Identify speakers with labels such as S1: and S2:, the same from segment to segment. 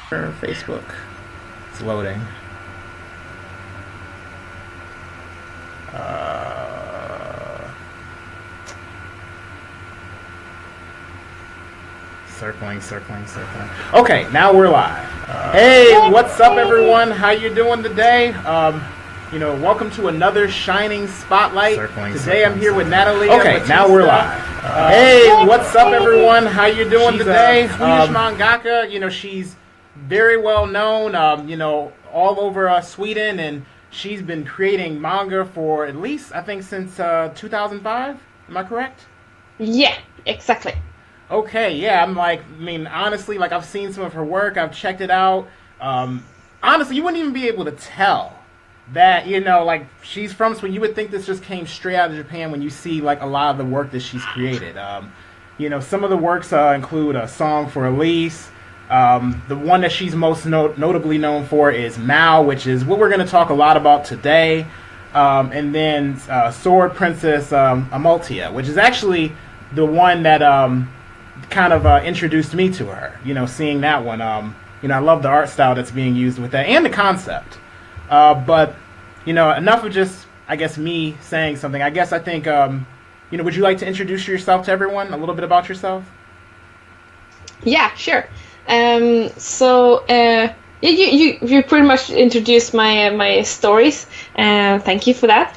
S1: Facebook. It's loading. Circling. Okay, now we're live. Hey, what's up, everyone? How you doing today? Welcome to another Shining Spotlight. Today I'm here with Natalia. Okay, Batista. Now we're live. Hey, what's up, everyone? How you doing today? Swedish mangaka. She's very well known. All over Sweden, and she's been creating manga for at least, I think, since 2005. Am I correct?
S2: Yeah, exactly.
S1: Okay, yeah, honestly, I've seen some of her work, I've checked it out. Honestly, you wouldn't even be able to tell that, she's from Sweden. You would think this just came straight out of Japan when you see, a lot of the work that she's created. Some of the works include A Song for Elise. The one that she's most notably known for is Mjao, which is what we're going to talk a lot about today. And then Sword Princess Amaltea, which is actually the one that kind of introduced me to her. Seeing that one, I love the art style that's being used with that and the concept. But enough of just, I guess, me saying something. I think would you like to introduce yourself to everyone? A little bit about yourself?
S2: Yeah, sure. You pretty much introduced my stories. Thank you for that.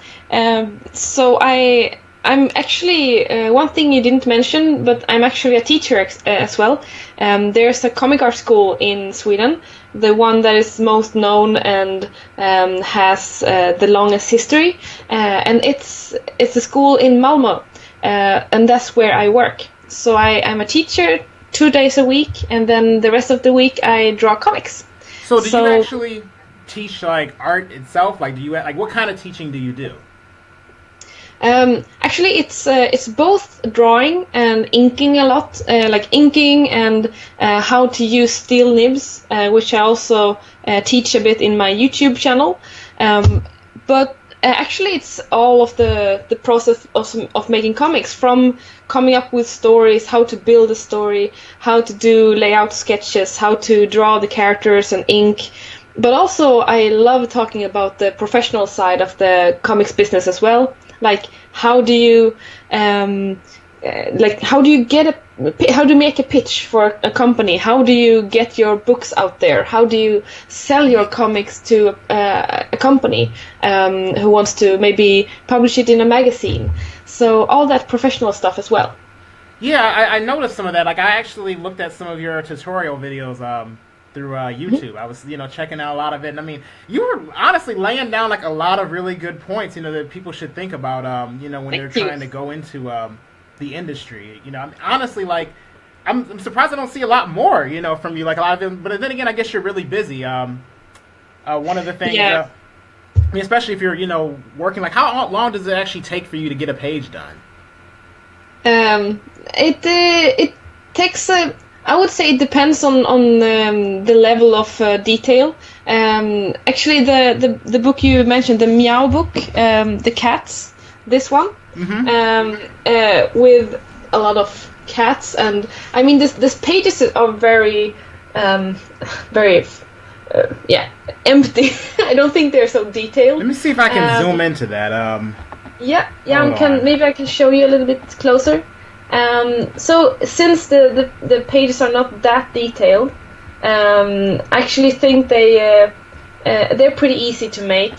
S2: I'm actually one thing you didn't mention, but I'm actually a teacher as well. There's a comic art school in Sweden, the one that is most known and has the longest history, and it's a school in Malmö, and that's where I work. So I'm a teacher 2 days a week, and then the rest of the week I draw comics.
S1: So do you actually teach art itself? Do you what kind of teaching do you do?
S2: Actually, it's both drawing and inking a lot, inking and how to use steel nibs, which I also teach a bit in my YouTube channel. But actually, it's all of the process of making comics, from coming up with stories, how to build a story, how to do layout sketches, how to draw the characters and ink. But also, I love talking about the professional side of the comics business as well. How do you how do you make a pitch for a company? How do you get your books out there? How do you sell your comics to a company who wants to maybe publish it in a magazine? So all that professional stuff as well.
S1: Yeah, I noticed some of that. I actually looked at some of your tutorial videos through YouTube. I was, checking out a lot of it. And you were honestly laying down a lot of really good points, that people should think about, when they're trying to go into the industry. Honestly, I'm surprised I don't see a lot more, from you. A lot of them. But then again, I guess you're really busy. One of the things, especially if you're, working. How long does it actually take for you to get a page done?
S2: It takes I would say it depends on the level of detail. Actually, the book you mentioned, the Mjao book, the cats, this one, with a lot of cats, and this pages are very empty. I don't think they're so detailed.
S1: Let me see if I can zoom into that.
S2: Maybe I can show you a little bit closer. So since the pages are not that detailed, I actually think they're pretty easy to make,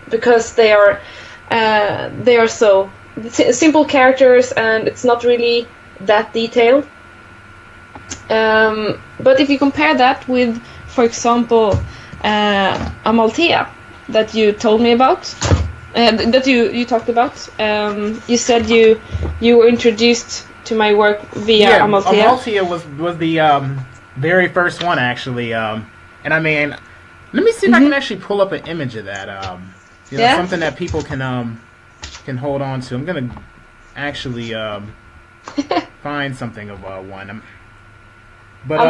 S2: because they are so simple characters and it's not really that detailed. But if you compare that with, for example, Amaltea that you told me about. That you talked about. You said you were introduced to my work via Amaltea.
S1: Amaltea was the very first one, actually. And let me see if I can actually pull up an image of that. Something that people can hold on to. I'm gonna actually find something of one. I'm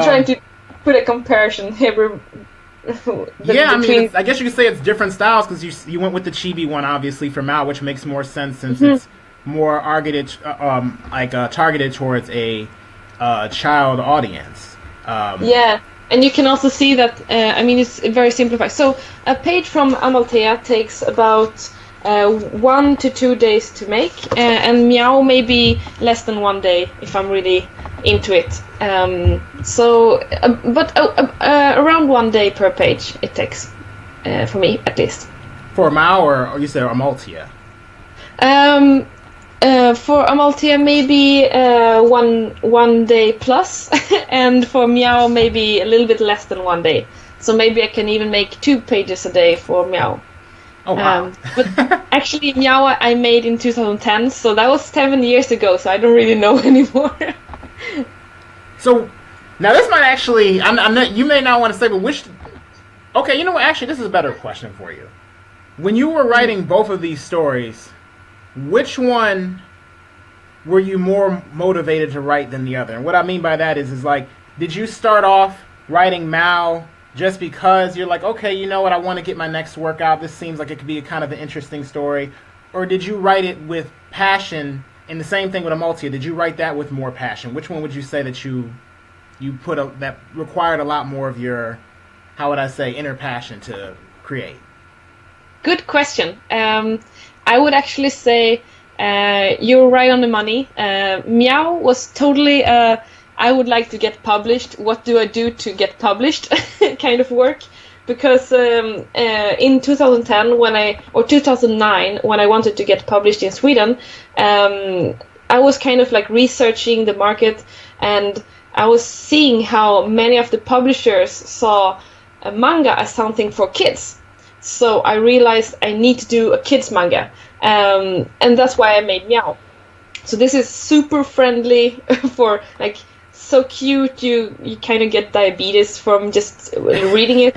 S2: trying to put a comparison here.
S1: I guess you could say it's different styles, because you went with the chibi one, obviously, for Mao, which makes more sense since it's more targeted towards a child audience.
S2: And you can also see that, I mean, it's very simplified. So a page from Amaltea takes about 1 to 2 days to make, and Mjao maybe less than 1 day if I'm really into it. Around 1 day per page it takes, for me at least.
S1: For Mjao, or you said Amaltea?
S2: For Amaltea, maybe one day plus, and for Mjao, maybe a little bit less than 1 day. So maybe I can even make 2 pages a day for Mjao.
S1: Oh, wow.
S2: But actually, Mjao I made in 2010, so that was 7 years ago, so I don't really know anymore.
S1: So, now this might actually, I'm not, you may not want to say, but which, okay, you know what, actually, this is a better question for you. When you were writing both of these stories, which one were you more motivated to write than the other? And what I mean by that is like, did you start off writing Mjao just because you're like, okay, you know what, I want to get my next work out, this seems like it could be a kind of an interesting story? Or did you write it with passion? And the same thing with Amaltea, did you write that with more passion? Which one would you say that you put that required a lot more of your, how would I say, inner passion to create?
S2: Good question. I would actually say you're right on the money. Mjao was totally I would like to get published. What do I do to get published kind of work? Because in 2010 or 2009 when I wanted to get published in Sweden, I was kind of like researching the market, and I was seeing how many of the publishers saw manga as something for kids. So I realized I need to do a kids manga, and that's why I made Mjao. So this is super friendly for like so cute. You kind of get diabetes from just reading it.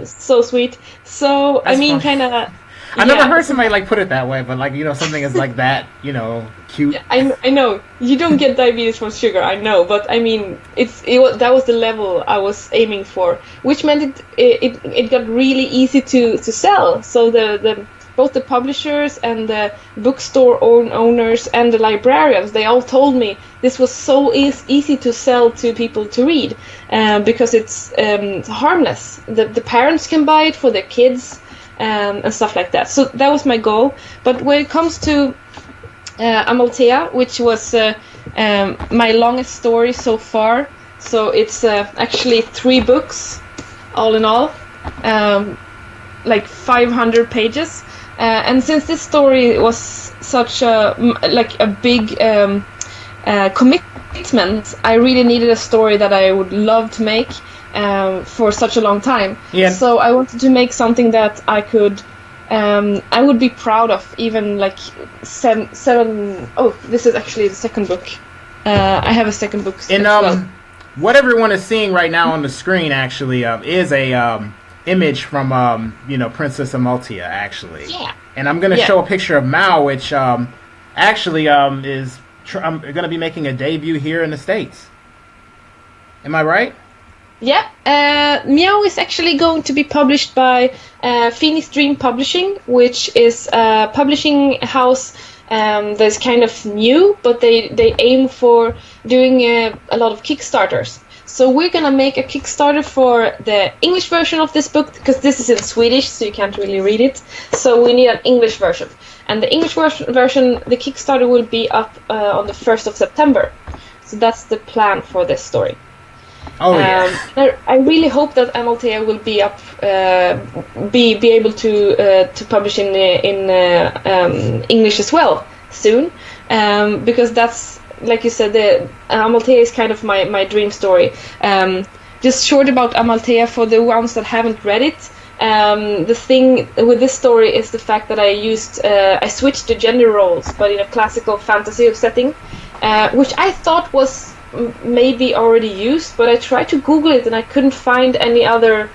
S2: So sweet. So that's, I mean, kind of.
S1: I never heard somebody like put it that way, but like, you know, something is like that, you know, cute.
S2: I know you don't get diabetes from sugar. I know, but I mean, that was the level I was aiming for, which meant it got really easy to sell. So the both the publishers and the bookstore owners and the librarians, they all told me this was so easy to sell to people to read, because it's harmless. The parents can buy it for their kids. And stuff like that. So that was my goal. But when it comes to Amaltea, which was my longest story so far, so it's actually 3 books, all in all, like 500 pages. And since this story was such a big commitment, I really needed a story that I would love to make. For such a long time. Yeah. So I wanted to make something that I would be proud of, even like seven. Oh, this is actually the second book. I have a second book.
S1: And well. What everyone is seeing right now on the screen actually is a image from Princess Amaltea actually.
S2: Yeah.
S1: And I'm gonna show a picture of Mjao, which actually is I'm gonna be making a debut here in the States. Am I right?
S2: Yeah, Mjao is actually going to be published by Phoenix Dream Publishing, which is a publishing house that's kind of new, but they aim for doing a lot of Kickstarters. So we're gonna make a Kickstarter for the English version of this book, because this is in Swedish, so you can't really read it. So we need an English version. And the English version, the Kickstarter will be up on the 1st of September. So that's the plan for this story.
S1: Oh yeah.
S2: I really hope that Amaltea will be up, be able to publish in English as well soon, because that's, like you said, the Amaltea is kind of my dream story. Just short about Amaltea for the ones that haven't read it. The thing with this story is the fact that I switched the gender roles, but in a classical fantasy setting, which I thought was maybe already used, but I tried to Google it and I couldn't find any other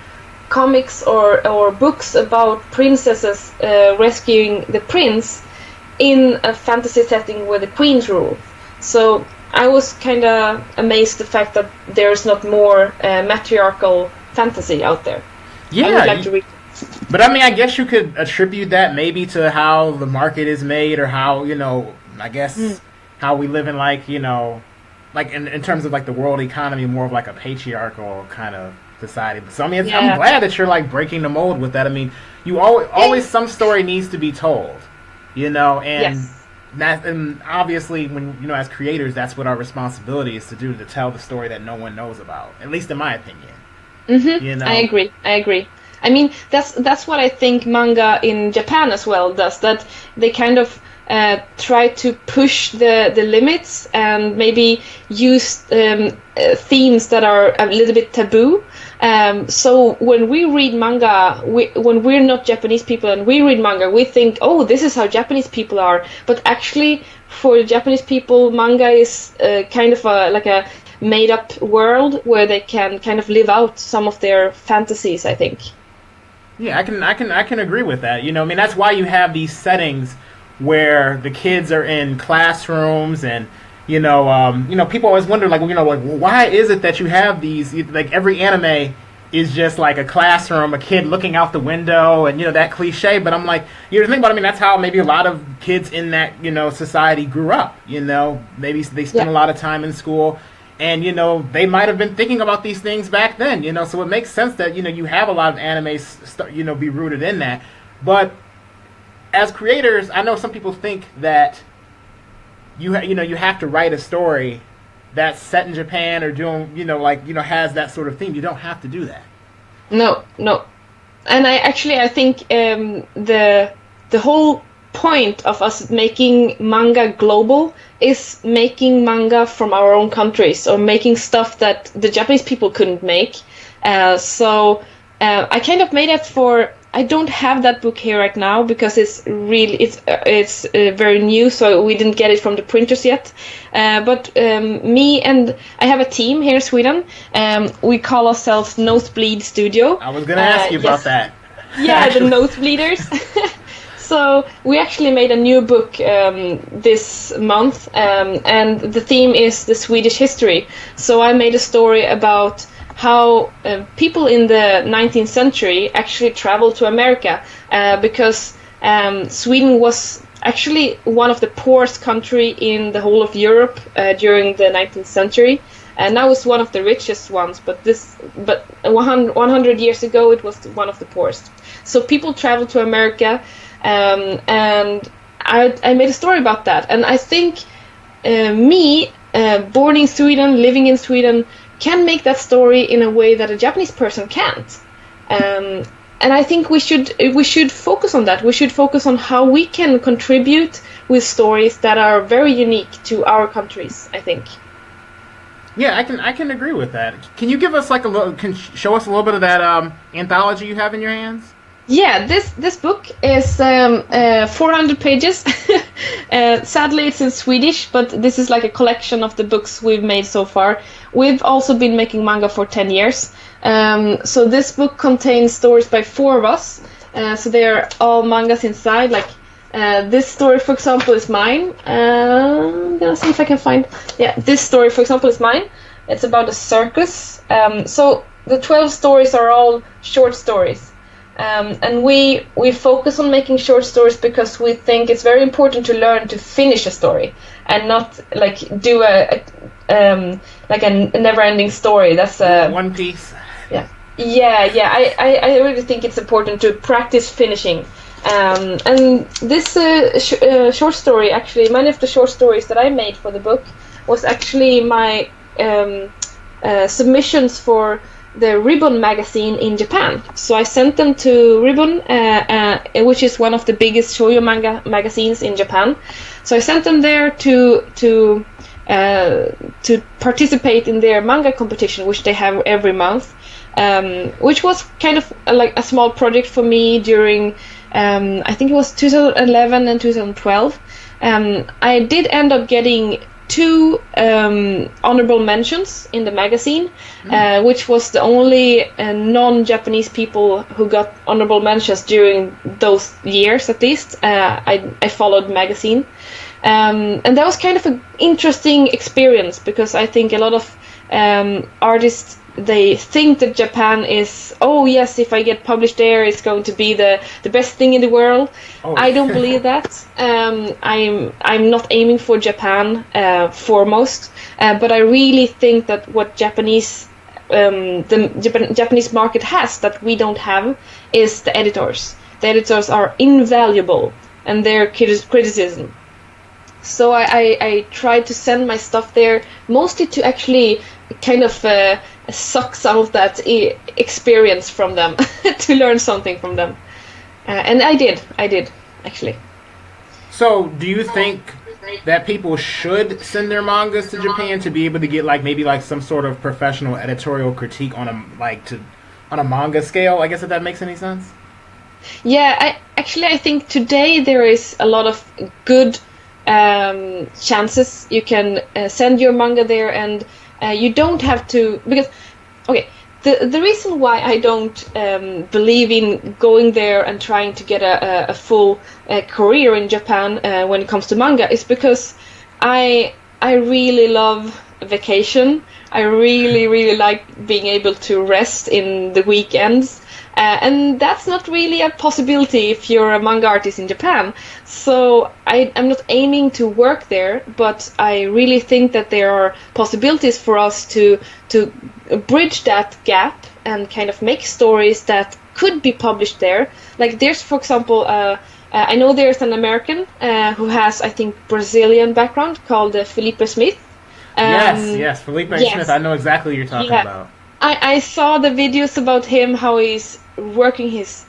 S2: comics or books about princesses rescuing the prince in a fantasy setting where the queens rule. So I was kind of amazed the fact that there's not more matriarchal fantasy out there.
S1: Yeah,
S2: I would like to read.
S1: But I mean, I guess you could attribute that maybe to how the market is made, or how, I guess how we live in, like, like in terms of like the world economy, more of like a patriarchal kind of society. So I mean,
S2: Yeah.
S1: I'm glad that you're like breaking the mold with that. I mean, you always some story needs to be told, you know, and
S2: Yes.
S1: and obviously when as creators, that's what our responsibility is to do, to tell the story that no one knows about. At least in my opinion. You know,
S2: I agree. I mean, that's what I think manga in Japan as well does. That they kind of try to push the limits and maybe use themes that are a little bit taboo. So when we read manga, when we're not Japanese people and we read manga, we think, oh, this is how Japanese people are. But actually, for Japanese people, manga is kind of like a made-up world where they can kind of live out some of their fantasies, I think.
S1: yeah, I can agree with that. You know, I mean, that's why you have these settings where the kids are in classrooms, and people always wonder, like, like, why is it that you have these, like, every anime is just like a classroom, a kid looking out the window, and that cliche. But I'm like, think about it, I mean, that's how maybe a lot of kids in that society grew up. Maybe they spent a lot of time in school, and they might have been thinking about these things back then. So it makes sense that you have a lot of anime be rooted in that. But as creators, I know some people think that you have to write a story that's set in Japan or doing has that sort of theme. You don't have to do that.
S2: No, and I think the whole point of us making manga global is making manga from our own countries, or making stuff that the Japanese people couldn't make. So I kind of made it for. I don't have that book here right now because it's very new, so we didn't get it from the printers yet. But me and I have a team here in Sweden. We call ourselves Nosebleed Studio.
S1: I was going to ask you about that.
S2: Yeah, the Nosebleeders. So we actually made a new book this month, and the theme is the Swedish history. So I made a story about how people in the 19th century actually traveled to America, because Sweden was actually one of the poorest country in the whole of Europe during the 19th century, and now it's one of the richest ones. But 100 years ago, it was one of the poorest. So people traveled to America, and I made a story about that. And I think me, born in Sweden, living in Sweden, can make that story in a way that a Japanese person can't. And I think we should focus on that. We should focus on how we can contribute with stories that are very unique to our countries, I think.
S1: Yeah, I can agree with that. Can you give us show us a little bit of that anthology you have in your hands?
S2: Yeah, this book is 400 pages. Sadly, it's in Swedish, but this is like a collection of the books we've made so far. We've also been making manga for 10 years. So this book contains stories by 4 of us. So they are all mangas inside. Like this story, for example, is mine. I'm gonna see if I can find. Yeah, this story, for example, is mine. It's about a circus. So the 12 stories are all short stories. And we focus on making short stories because we think it's very important to learn to finish a story and not like do a never-ending story. That's
S1: One Piece.
S2: Yeah. I really think it's important to practice finishing. And this short story, actually, many of the short stories that I made for the book was actually my submissions for the Ribbon magazine in Japan. So I sent them to Ribbon, which is one of the biggest shoujo manga magazines in Japan. So I sent them there to participate in their manga competition, which they have every month, which was kind of like a small project for me during, I think it was 2011 and 2012. I did end up getting 2 honorable mentions in the magazine, which was the only non-Japanese people who got honorable mentions during those years, at least. I followed the magazine. And that was kind of an interesting experience because I think a lot of artists they think that Japan is, oh yes, if I get published there, it's going to be the best thing in the world.
S1: Oh.
S2: I don't believe that. I'm not aiming for Japan foremost, but I really think that what the Japanese market has that we don't have is the editors. The editors are invaluable, and their criticism. So I tried to send my stuff there, mostly to actually kind of suck some of that experience from them, to learn something from them. And I did, actually.
S1: So, do you think that people should send their mangas to Japan to be able to get maybe some sort of professional editorial critique on a manga scale? I guess, if that makes any sense.
S2: Yeah, I think today there is a lot of good chances you can send your manga there, and you don't have to, because the reason why I don't believe in going there and trying to get a full career in Japan when it comes to manga is because I really love vacation. I really like being able to rest in the weekends. And that's not really a possibility if you're a manga artist in Japan. So I'm not aiming to work there, but I really think that there are possibilities for us to bridge that gap and kind of make stories that could be published there. Like there's, for example, I know there's an American who has, I think, Brazilian background called Felipe Smith.
S1: Yes, Felipe Smith. I know exactly what you're talking about.
S2: I saw the videos about him, how he's working his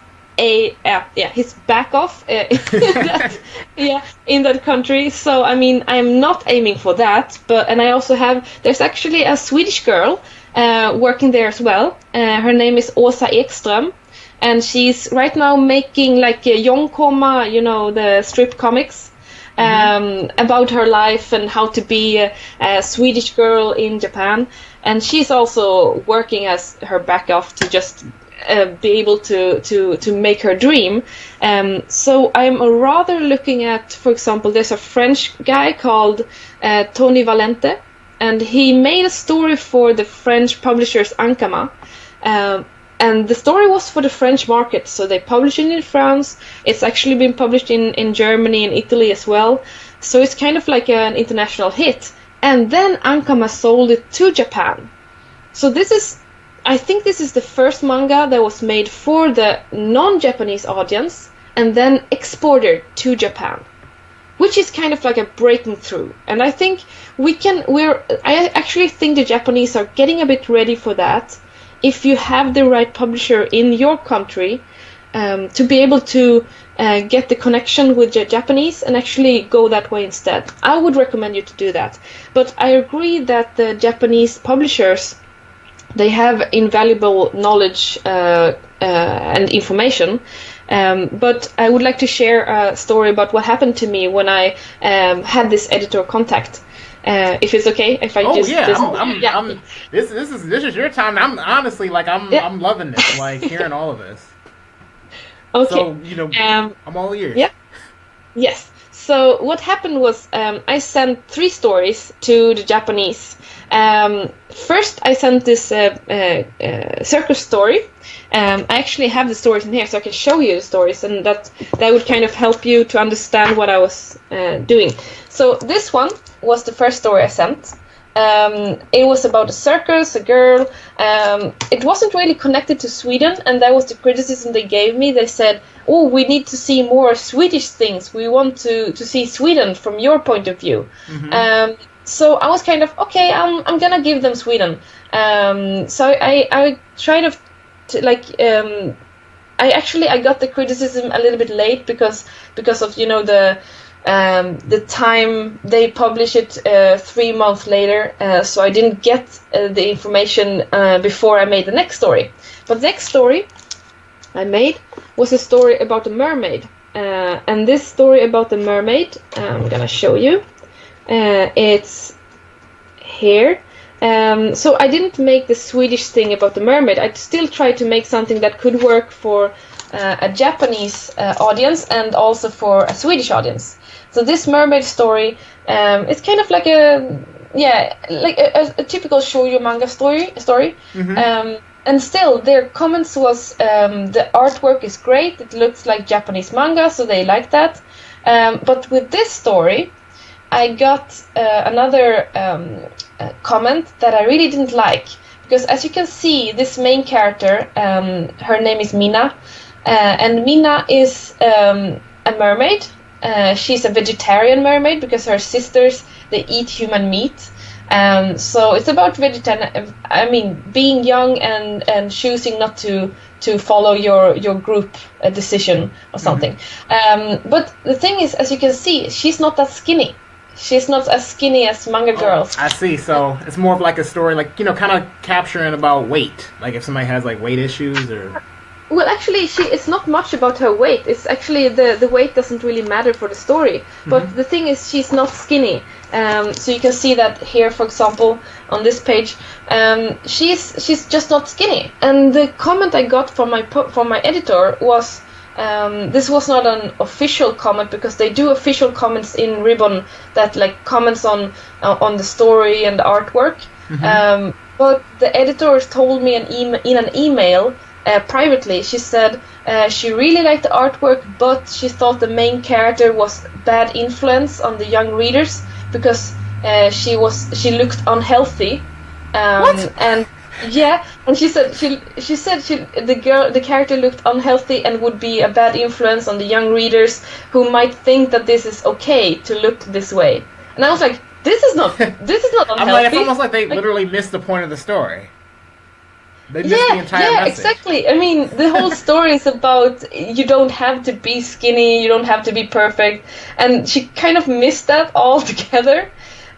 S2: back off in that country. So I mean, I'm not aiming for that, and I also there's actually a Swedish girl working there as well. Her name is Åsa Ekström, and she's right now making Yonkoma, the strip comics. About her life and how to be a Swedish girl in Japan, and she's also working as her back off to just be able to make her dream. So I'm rather looking at, for example, there's a French guy called Tony Valente, and he made a story for the French publishers Ankama. And the story was for the French market, so they published it in France. It's actually been published in Germany and Italy as well. So it's kind of like an international hit. And then Ankama sold it to Japan. So I think this is the first manga that was made for the non-Japanese audience and then exported to Japan, which is kind of like a breaking through. And I think I actually think the Japanese are getting a bit ready for that. If you have the right publisher in your country, to be able to get the connection with the Japanese and actually go that way instead. I would recommend you to do that. But I agree that the Japanese publishers, they have invaluable knowledge and information. But I would like to share a story about what happened to me when I had this editor contact. If it's okay, if I
S1: this is your time. I'm honestly I'm loving this, hearing all of this.
S2: Okay.
S1: So I'm all ears.
S2: Yeah. Yes. So what happened was I sent 3 stories to the Japanese. First, I sent this circus story. I actually have the stories in here, so I can show you the stories, and that would kind of help you to understand what I was doing. So this one was the first story I sent. It was about a circus, a girl. It wasn't really connected to Sweden, and that was the criticism they gave me. They said, "Oh, we need to see more Swedish things. We want to see Sweden from your point of view." Mm-hmm. So I was kind of, okay, I'm gonna give them Sweden. So I tried I got the criticism a little bit late because of the time they publish it 3 months later, so I didn't get the information before I made the next story. But the next story I made was a story about a mermaid, and this story about the mermaid, I'm gonna show you. It's here. So I didn't make the Swedish thing about the mermaid. I still tried to make something that could work for a Japanese audience and also for a Swedish audience. So this mermaid story, it's kind of like yeah, like a typical shoujo manga story.
S1: Mm-hmm.
S2: And still, their comments was the artwork is great. It looks like Japanese manga, so they like that. But with this story, I got another comment that I really didn't like, because as you can see, this main character, her name is Mina, and Mina is a mermaid. She's a vegetarian mermaid because her sisters, they eat human meat. So it's about being young and choosing not to follow your group decision or something. But the thing is, as you can see, she's not that skinny. She's not as skinny as manga girls.
S1: I see. So it's more of like a story, like, kind of capturing about weight. Like if somebody has like weight issues or...
S2: Well, actually, it's not much about her weight. It's actually the weight doesn't really matter for the story. But the thing is, she's not skinny. So you can see that here, for example, on this page, she's just not skinny. And the comment I got from my editor was, this was not an official comment, because they do official comments in Ribbon that like comments on the story and the artwork. But the editor told me in an email. Privately, she said she really liked the artwork, but she thought the main character was bad influence on the young readers because she looked unhealthy.
S1: What?
S2: And yeah, and she said the character looked unhealthy and would be a bad influence on the young readers who might think that this is okay to look this way. And I was like, this is not unhealthy.
S1: I'm like, it's almost like they literally missed the point of the story. They missed the entire message.
S2: Exactly. I mean, the whole story is about you don't have to be skinny, you don't have to be perfect, and she kind of missed that altogether.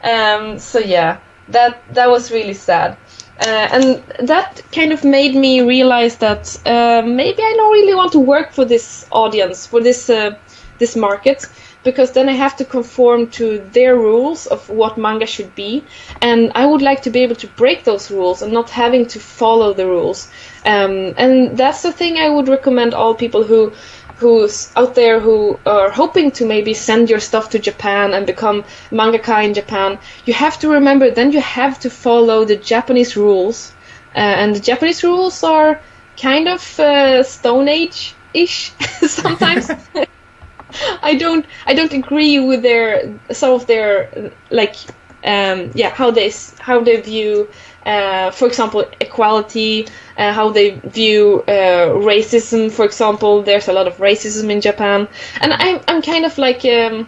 S2: So yeah, that was really sad, and that kind of made me realize that maybe I don't really want to work for this audience, for this market. Because then I have to conform to their rules of what manga should be, and I would like to be able to break those rules and not having to follow the rules. And that's the thing I would recommend all people who's out there who are hoping to maybe send your stuff to Japan and become mangaka in Japan. You have to remember, then you have to follow the Japanese rules, and the Japanese rules are kind of Stone Age-ish sometimes. I don't agree with some of their how they view for example equality, how they view racism. For example, there's a lot of racism in Japan, and I'm kind of like I'm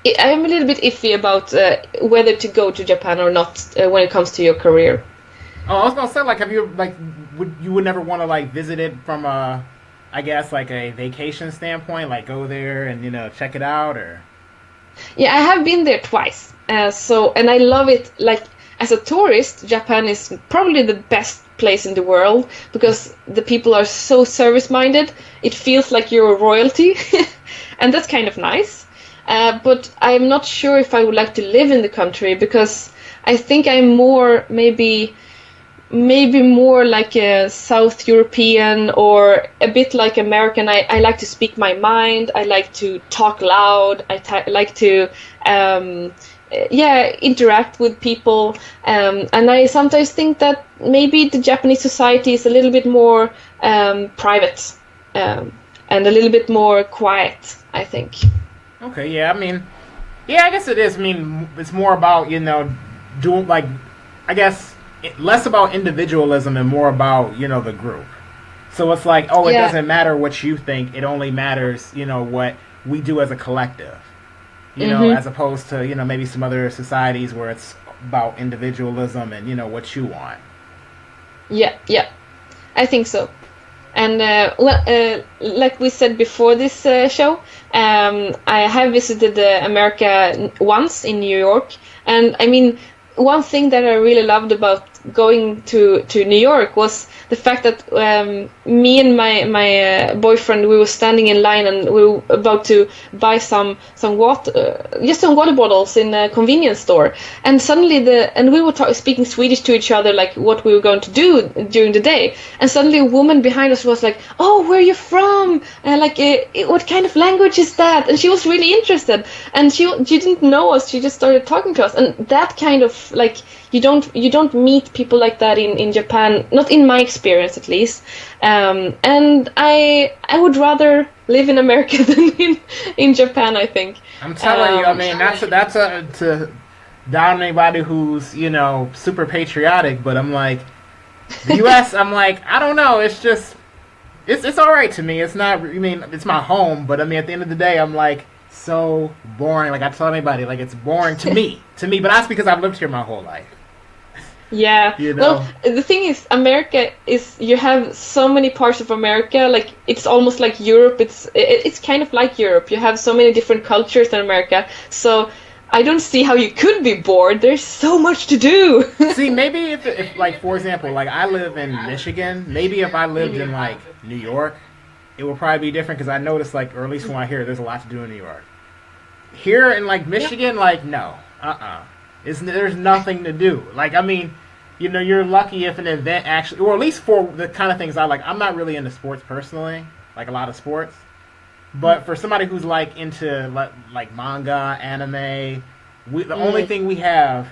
S2: a little bit iffy about whether to go to Japan or not when it comes to your career.
S1: Oh, I was gonna say, like, have you would never want to like visit it from I guess like a vacation standpoint, like go there and check it out, or?
S2: Yeah, I have been there twice. And I love it. Like as a tourist, Japan is probably the best place in the world because the people are so service-minded. It feels like you're a royalty, and that's kind of nice. But I'm not sure if I would like to live in the country because I think I'm more maybe more like a South European or a bit like American. I like to speak my mind. I like to talk loud. I like to interact with people. And I sometimes think that maybe the Japanese society is a little bit more private and a little bit more quiet, I think.
S1: Okay, yeah, I mean, yeah, I guess it is. I mean, it's more about, doing, like, I guess, less about individualism and more about, the group. So it's like, it doesn't matter what you think. It only matters, what we do as a collective. As opposed to, maybe some other societies where it's about individualism and, what you want.
S2: Yeah. I think so. And, like we said before this show, I have visited America once in New York. And, I mean, one thing that I really loved about going to New York was the fact that me and my boyfriend, we were standing in line and we were about to buy some water, just some water bottles in a convenience store, and suddenly we were speaking Swedish to each other, like what we were going to do during the day, and suddenly a woman behind us was like, "Oh, where are you from? What kind of language is that?" And she was really interested, and she didn't know us. She just started talking to us, and that kind of like you don't meet people like that in Japan, not in my experience at least. And I would rather live in America than in Japan, I think.
S1: I'm telling you, I mean, that's to down anybody who's, you know, super patriotic, but I'm like, the U.S., I'm like, I don't know, it's just, it's all right to me. It's not, I mean, it's my home, but I mean, at the end of the day, I'm like, so boring. Like I tell anybody, like it's boring to me, but that's because I've lived here my whole life.
S2: Yeah.
S1: You know?
S2: Well, the thing is, America is, you have so many parts of America, like it's almost like Europe. It's kind of like Europe. You have so many different cultures in America. So I don't see how you could be bored. There's so much to do.
S1: See, maybe if like, for example, like I live in Michigan, maybe if I lived in like New York, it would probably be different because I noticed, like, or at least when I hear, there's a lot to do in New York. Here in like Michigan, like no, there's nothing to do. Like, I mean, you know, you're lucky if an event actually, or at least for the kind of things I like. I'm not really into sports personally, like a lot of sports. But for somebody who's like into like manga, anime, the only thing we have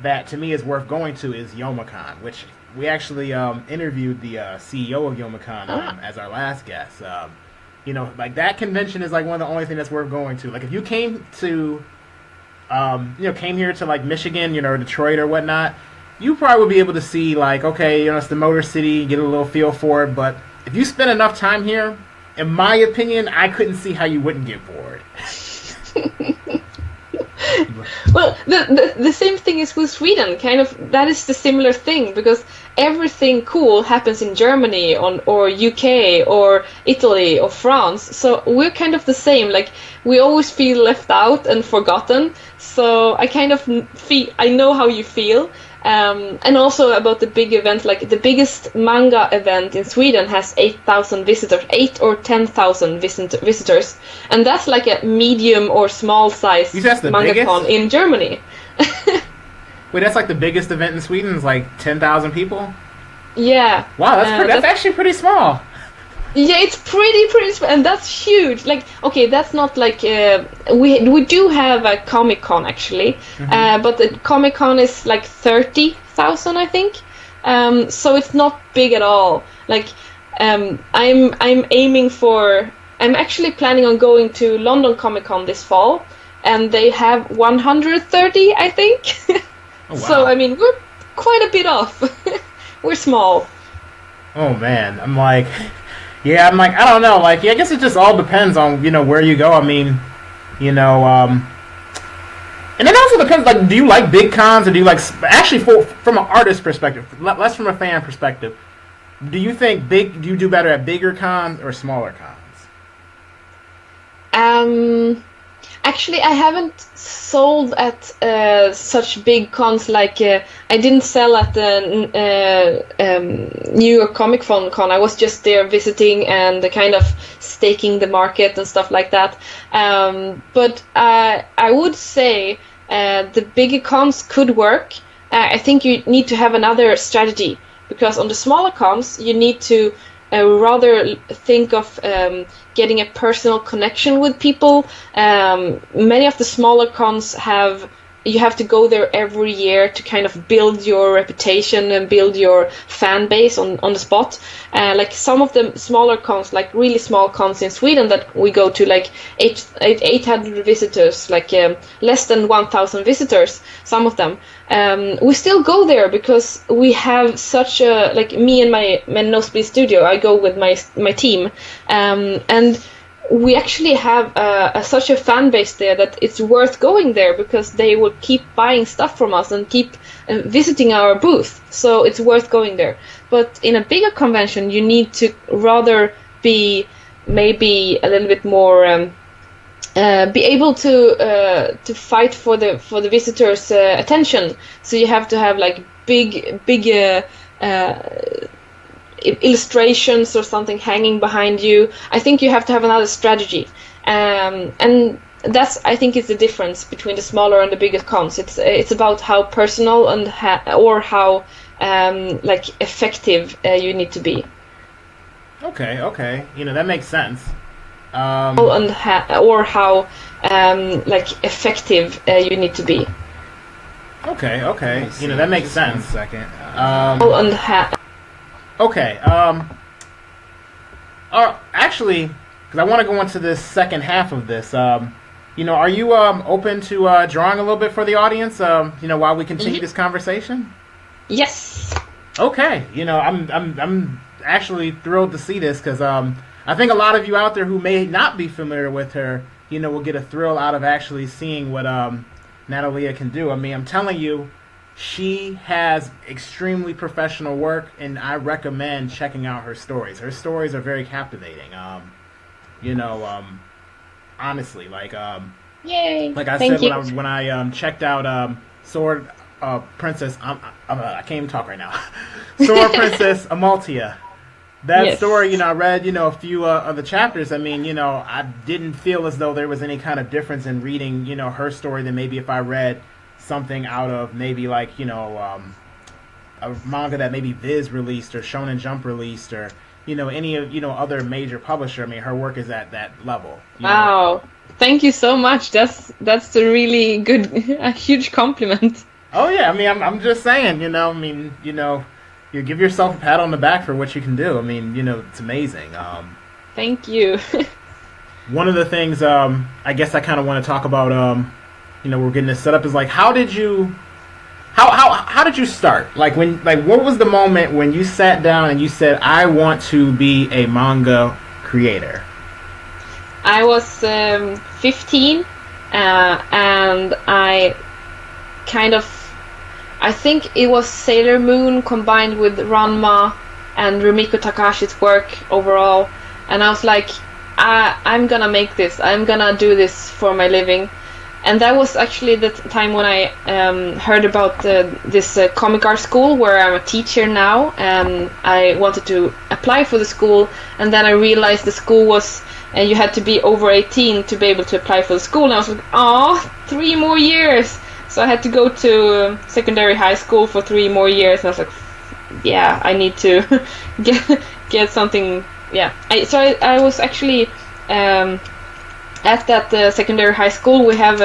S1: that to me is worth going to is Youmacon, which we actually interviewed the CEO of Youmacon as our last guest. You know, like that convention is like one of the only things that's worth going to. Like if you came to, came here to like Michigan, you know, or Detroit or whatnot, you probably would be able to see like, okay, you know, it's the Motor City, get a little feel for it. But if you spend enough time here, in my opinion, I couldn't see how you wouldn't get bored.
S2: Well, the same thing is with Sweden. Kind of, that is the similar thing, because everything cool happens in Germany or UK or Italy or France. So we're kind of the same. Like, we always feel left out and forgotten. So I kind of I know how you feel. And also about the big event, like the biggest manga event in Sweden has 8,000 visitors, 8 or 10,000 visitors, and that's like a medium or small size manga-con in Germany.
S1: Wait, that's like the biggest event in Sweden is like 10,000 people?
S2: Yeah.
S1: Wow, that's actually pretty small.
S2: Yeah, it's pretty small, and that's huge. Like, okay, that's not like we do have a Comic-Con actually, but the Comic-Con is like 30,000, I think. So it's not big at all. Like, I'm aiming for. I'm actually planning on going to London Comic-Con this fall, and they have 130, I think. Oh, wow. So I mean, we're quite a bit off. We're small.
S1: Oh man, I'm like, I don't know. Like, I guess it just all depends on, you know, where you go. I mean, you know, and it also depends. Like, do you like big cons, or do you like actually from an artist perspective, less from a fan perspective? Do you think do you do better at bigger cons or smaller cons?
S2: Actually, I haven't sold at such big cons. Like, I didn't sell at the New York Comic Con. I was just there visiting and kind of staking the market and stuff like that. But I would say the bigger cons could work. I think you need to have another strategy, because on the smaller cons you need to rather think of getting a personal connection with people. Many of the smaller cons you have to go there every year to kind of build your reputation and build your fan base on the spot. Like some of the smaller cons, like really small cons in Sweden that we go to, like 800 visitors, like less than 1,000 visitors, some of them. We still go there because we have such a, like me and my Nosebleed Studio, I go with my team, and we actually have such a fan base there that it's worth going there, because they will keep buying stuff from us and keep visiting our booth. So it's worth going there. But in a bigger convention, you need to rather be maybe a little bit more be able to fight for the visitors' attention. So you have to have like big illustrations or something hanging behind you. I think you have to have another strategy, and that's, I think, is the difference between the smaller and the bigger cons. It's about how personal and how like effective you need to be.
S1: Okay. That makes sense.
S2: Or how like effective you need to be.
S1: Okay. That makes sense.
S3: 1 second.
S1: Okay. Actually, because I want to go into this second half of this. Are you open to drawing a little bit for the audience? While we continue this conversation.
S2: Yes.
S1: Okay. I'm actually thrilled to see this because I think a lot of you out there who may not be familiar with her, will get a thrill out of actually seeing what Natalia can do. I mean, I'm telling you, she has extremely professional work, and I recommend checking out her stories. Her stories are very captivating. Honestly,
S2: Yay!
S1: like I
S2: Thank
S1: said
S2: you.
S1: when I checked out Sword Princess. I can't even talk right now. Sword Princess Amaltea. That
S2: Yes.
S1: story, I read, a few of the chapters. I mean, I didn't feel as though there was any kind of difference in reading, her story than maybe if I read something out of maybe like, a manga that maybe Viz released or Shonen Jump released or, any of, other major publisher. I mean, her work is at that level.
S2: Wow. Thank you so much. That's a really good, a huge compliment.
S1: Oh, yeah. I mean, I'm just saying, you give yourself a pat on the back for what you can do. I mean, it's amazing.
S2: Thank you.
S1: One of the things I guess I kind of want to talk about, we're getting this set up is like, how did you start? What was the moment when you sat down and you said, I want to be a manga creator?
S2: I was 15, and I think it was Sailor Moon combined with Ranma and Rumiko Takahashi's work overall, and I was like, I'm gonna make this. I'm gonna do this for my living. And that was actually the time when I heard about this comic art school where I'm a teacher now. I wanted to apply for the school, and then I realized the school was you had to be over 18 to be able to apply for the school. And I was like, 3 more years. So I had to go to secondary high school for 3 more years, and I was like, yeah, I need to get something. Yeah, I was actually at that secondary high school. We have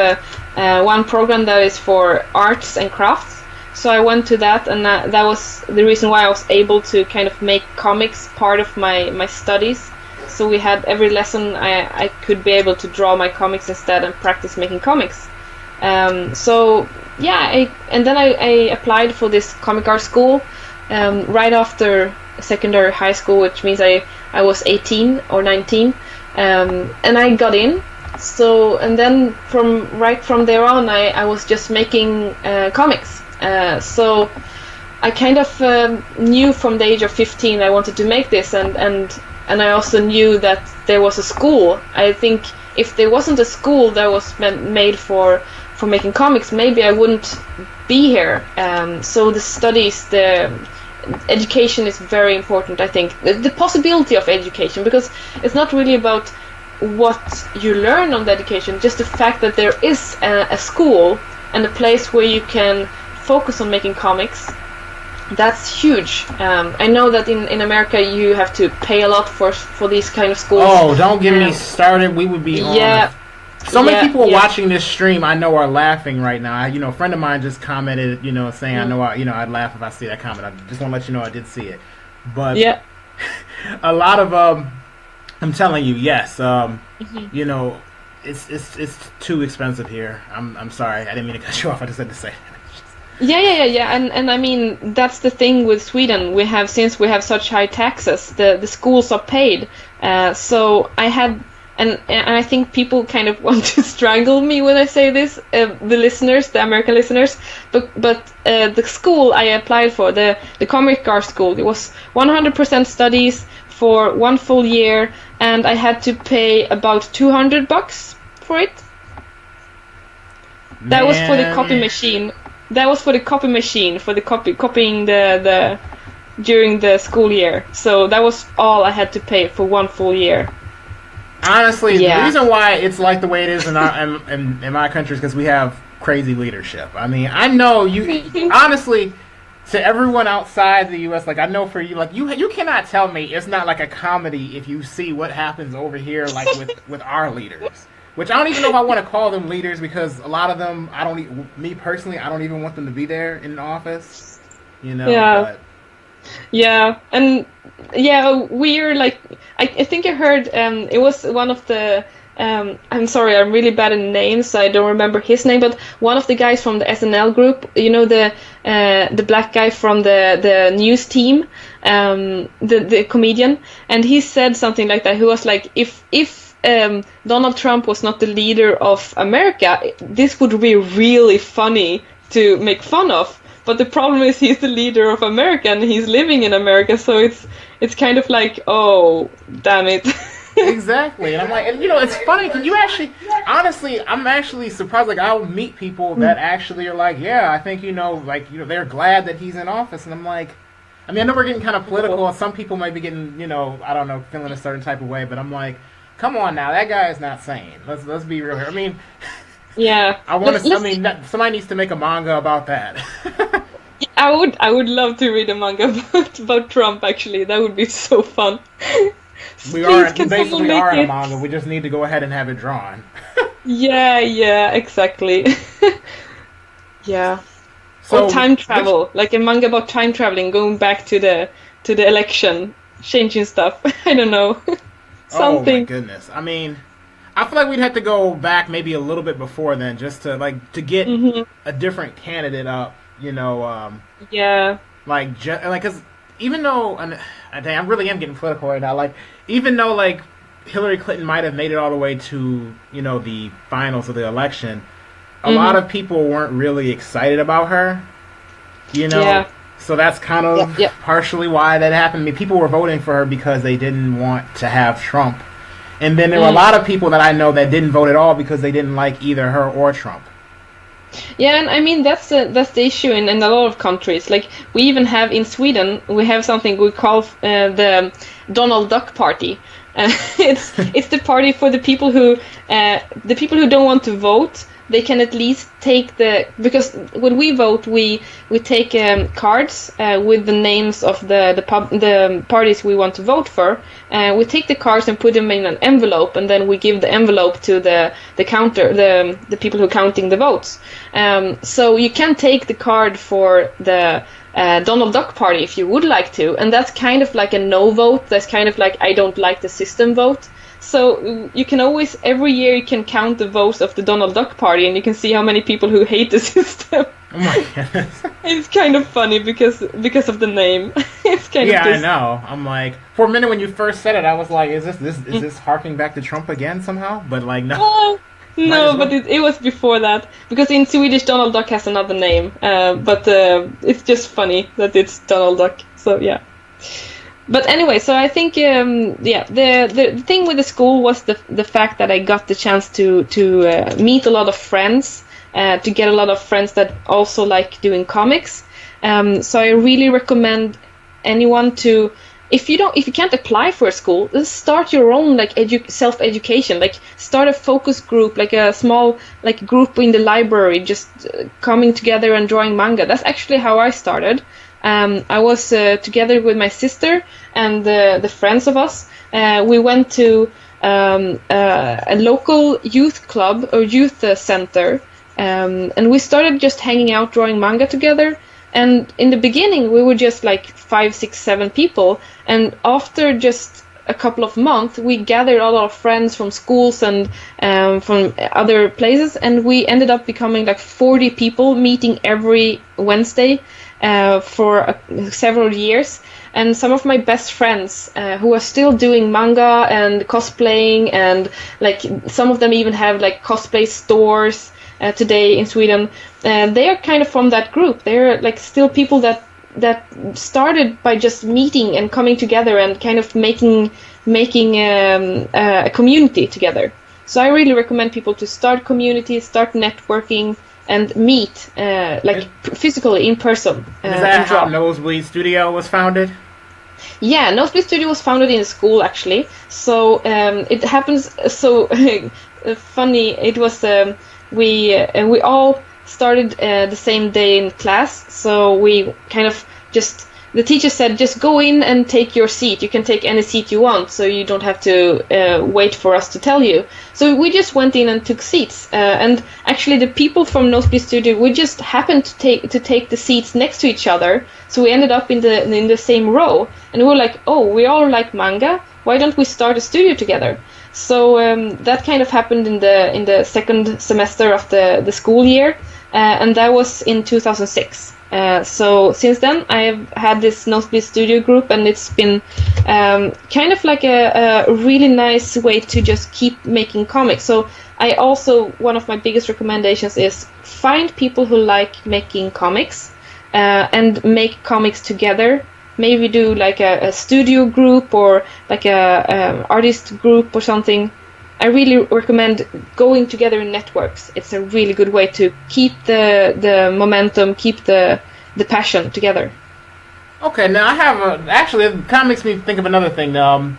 S2: one program that is for arts and crafts. So I went to that, and that was the reason why I was able to kind of make comics part of my studies. So we had every lesson I could be able to draw my comics instead and practice making comics. So yeah, and then I applied for this comic art school right after secondary high school, which means I was 18 or 19, and I got in. So, and then from there on, I was just making comics. So I kind of knew from the age of 15 I wanted to make this, and I also knew that there was a school. I think if there wasn't a school that was made for making comics, maybe I wouldn't be here. So the studies, the education is very important, I think. The possibility of education, because it's not really about what you learn on the education, just the fact that there is a school and a place where you can focus on making comics. That's huge. I know that in America you have to pay a lot for these kind of schools.
S1: Oh, don't get me started. We would be on so many people watching this stream I know are laughing right now. A friend of mine just commented, saying I know I'd laugh if I see that comment. I just want to let you know I did see it. But a lot of I'm telling you, yes. It's too expensive here. I'm sorry. I didn't mean to cut you off. I just had to say it.
S2: Yeah. And I mean, that's the thing with Sweden. Since we have such high taxes, the schools are paid. So I had, and I think people kind of want to strangle me when I say this. The American listeners. But the school I applied for, the comic art school, it was 100% studies for 1 full year, and I had to pay about $200 for it. That was for the copy machine. That was for the copy machine, for the copying the during the school year. So that was all I had to pay for 1 full year.
S1: Honestly, the reason why it's like the way it is in my country is because we have crazy leadership. I mean, I know you honestly. To everyone outside the U.S., like I know for you, like you cannot tell me it's not like a comedy if you see what happens over here, like with our leaders. Which I don't even know if I want to call them leaders because a lot of them, me personally, I don't even want them to be there in the office. You know.
S2: Yeah.
S1: But.
S2: Yeah, and we're like I think I heard it was one of the. I'm sorry, I'm really bad in names, so I don't remember his name. But one of the guys from the SNL group, you know, the black guy from the news team, the comedian, and he said something like that. He was like, if Donald Trump was not the leader of America, this would be really funny to make fun of. But the problem is he's the leader of America and he's living in America, so it's kind of like, oh, damn it.
S1: Exactly, and I'm like, and you know, it's funny because honestly, I'm actually surprised. Like, I'll meet people that actually are like, yeah, I think they're glad that he's in office, and I'm like, I mean, I know we're getting kind of political, and some people might be getting, I don't know, feeling a certain type of way, but I'm like, come on now, that guy is not sane. Let's be real here. I mean,
S2: yeah,
S1: somebody needs to make a manga about that.
S2: I would love to read a manga about Trump. Actually, that would be so fun.
S1: We basically are in a manga. We just need to go ahead and have it drawn. Yeah,
S2: exactly. Yeah.
S1: So,
S2: or time travel, like a manga about time traveling, going back to the election, changing stuff. I don't know. Something.
S1: Oh my goodness. I mean, I feel like we'd have to go back maybe a little bit before then, just to get a different candidate up.
S2: Yeah.
S1: Because even though, I really am getting political right now. Like, even though like Hillary Clinton might have made it all the way to the finals of the election, a lot of people weren't really excited about her.
S2: Yeah.
S1: So that's kind of partially why that happened. I mean, people were voting for her because they didn't want to have Trump, and then there were a lot of people that I know that didn't vote at all because they didn't like either her or Trump.
S2: Yeah, and I mean that's the issue in a lot of countries. Like we even have in Sweden, we have something we call the Donald Duck Party. It's the party for the people who don't want to vote. They can at least take because when we vote, we take cards with the names of the parties we want to vote for. We take the cards and put them in an envelope, and then we give the envelope to the counter, the people who are counting the votes. So you can take the card for the Donald Duck Party if you would like to, and that's kind of like a no vote. That's kind of like I don't like the system vote. So you can always, every year you can count the votes of the Donald Duck Party and you can see how many people who hate the system.
S1: Oh my goodness.
S2: It's kind of funny because of the name. It's kind of
S1: I know. I'm like, for a minute when you first said it, I was like, is this harking back to Trump again somehow? But like, no.
S2: No, but it was before that. Because in Swedish, Donald Duck has another name. But it's just funny that it's Donald Duck. So yeah. But anyway, so I think the thing with the school was the fact that I got the chance to meet a lot of friends, to get a lot of friends that also like doing comics. So I really recommend anyone to, if you can't apply for a school, just start your own like self-education. Like start a focus group, like a small like group in the library, just coming together and drawing manga. That's actually how I started. I was together with my sister and the friends of us. We went to a local youth club or youth center, and we started just hanging out, drawing manga together. And in the beginning, we were just like 5, 6, 7 people. And after just a couple of months, we gathered a lot of friends from schools and from other places, and we ended up becoming like 40 people, meeting every Wednesday. For several years, and some of my best friends who are still doing manga and cosplaying, and like some of them even have like cosplay stores today in Sweden. They are kind of from that group. They're like still people that started by just meeting and coming together and kind of making a community together. So I really recommend people to start communities, start networking, and meet, physically in person.
S1: Is that how Nosebleed Studio was founded?
S2: Yeah, Nosebleed Studio was founded in school, actually. So it happens so funny. It was we all started the same day in class. So we kind of the teacher said, just go in and take your seat. You can take any seat you want, so you don't have to wait for us to tell you. So we just went in and took seats. And actually, the people from Nosebleed Studio, we just happened to take the seats next to each other. So we ended up in the same row, and we were like, oh, we all like manga. Why don't we start a studio together? So that kind of happened in the second semester of the school year, and that was in 2006. So since then, I've had this Nosebleed Studio group, and it's been kind of like a really nice way to just keep making comics. So one of my biggest recommendations is find people who like making comics and make comics together. Maybe do like a studio group or like a artist group or something. I really recommend going together in networks. It's a really good way to keep the momentum, keep the passion together.
S1: Okay, now I have actually, it kind of makes me think of another thing. Do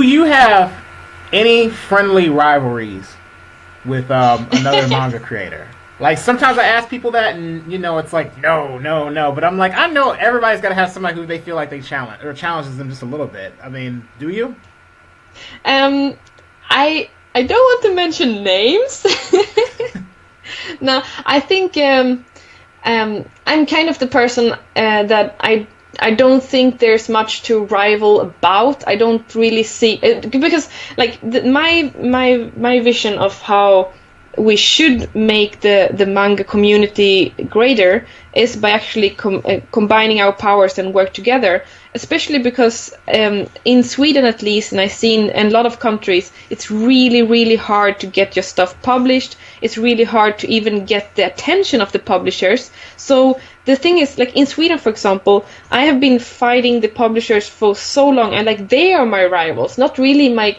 S1: you have any friendly rivalries with another manga creator? Like, sometimes I ask people that, and, it's like, no. But I'm like, I know everybody's got to have somebody who they feel like they challenges them just a little bit. I mean, do you?
S2: I don't want to mention names. No, I think I'm kind of the person that I don't think there's much to rival about. I don't really see it, because like my vision of how we should make the manga community greater is by actually combining our powers and work together, especially because in Sweden at least, and I've seen in a lot of countries, it's really, really hard to get your stuff published. It's really hard to even get the attention of the publishers. So the thing is, like in Sweden, for example, I have been fighting the publishers for so long, and like they are my rivals, not really my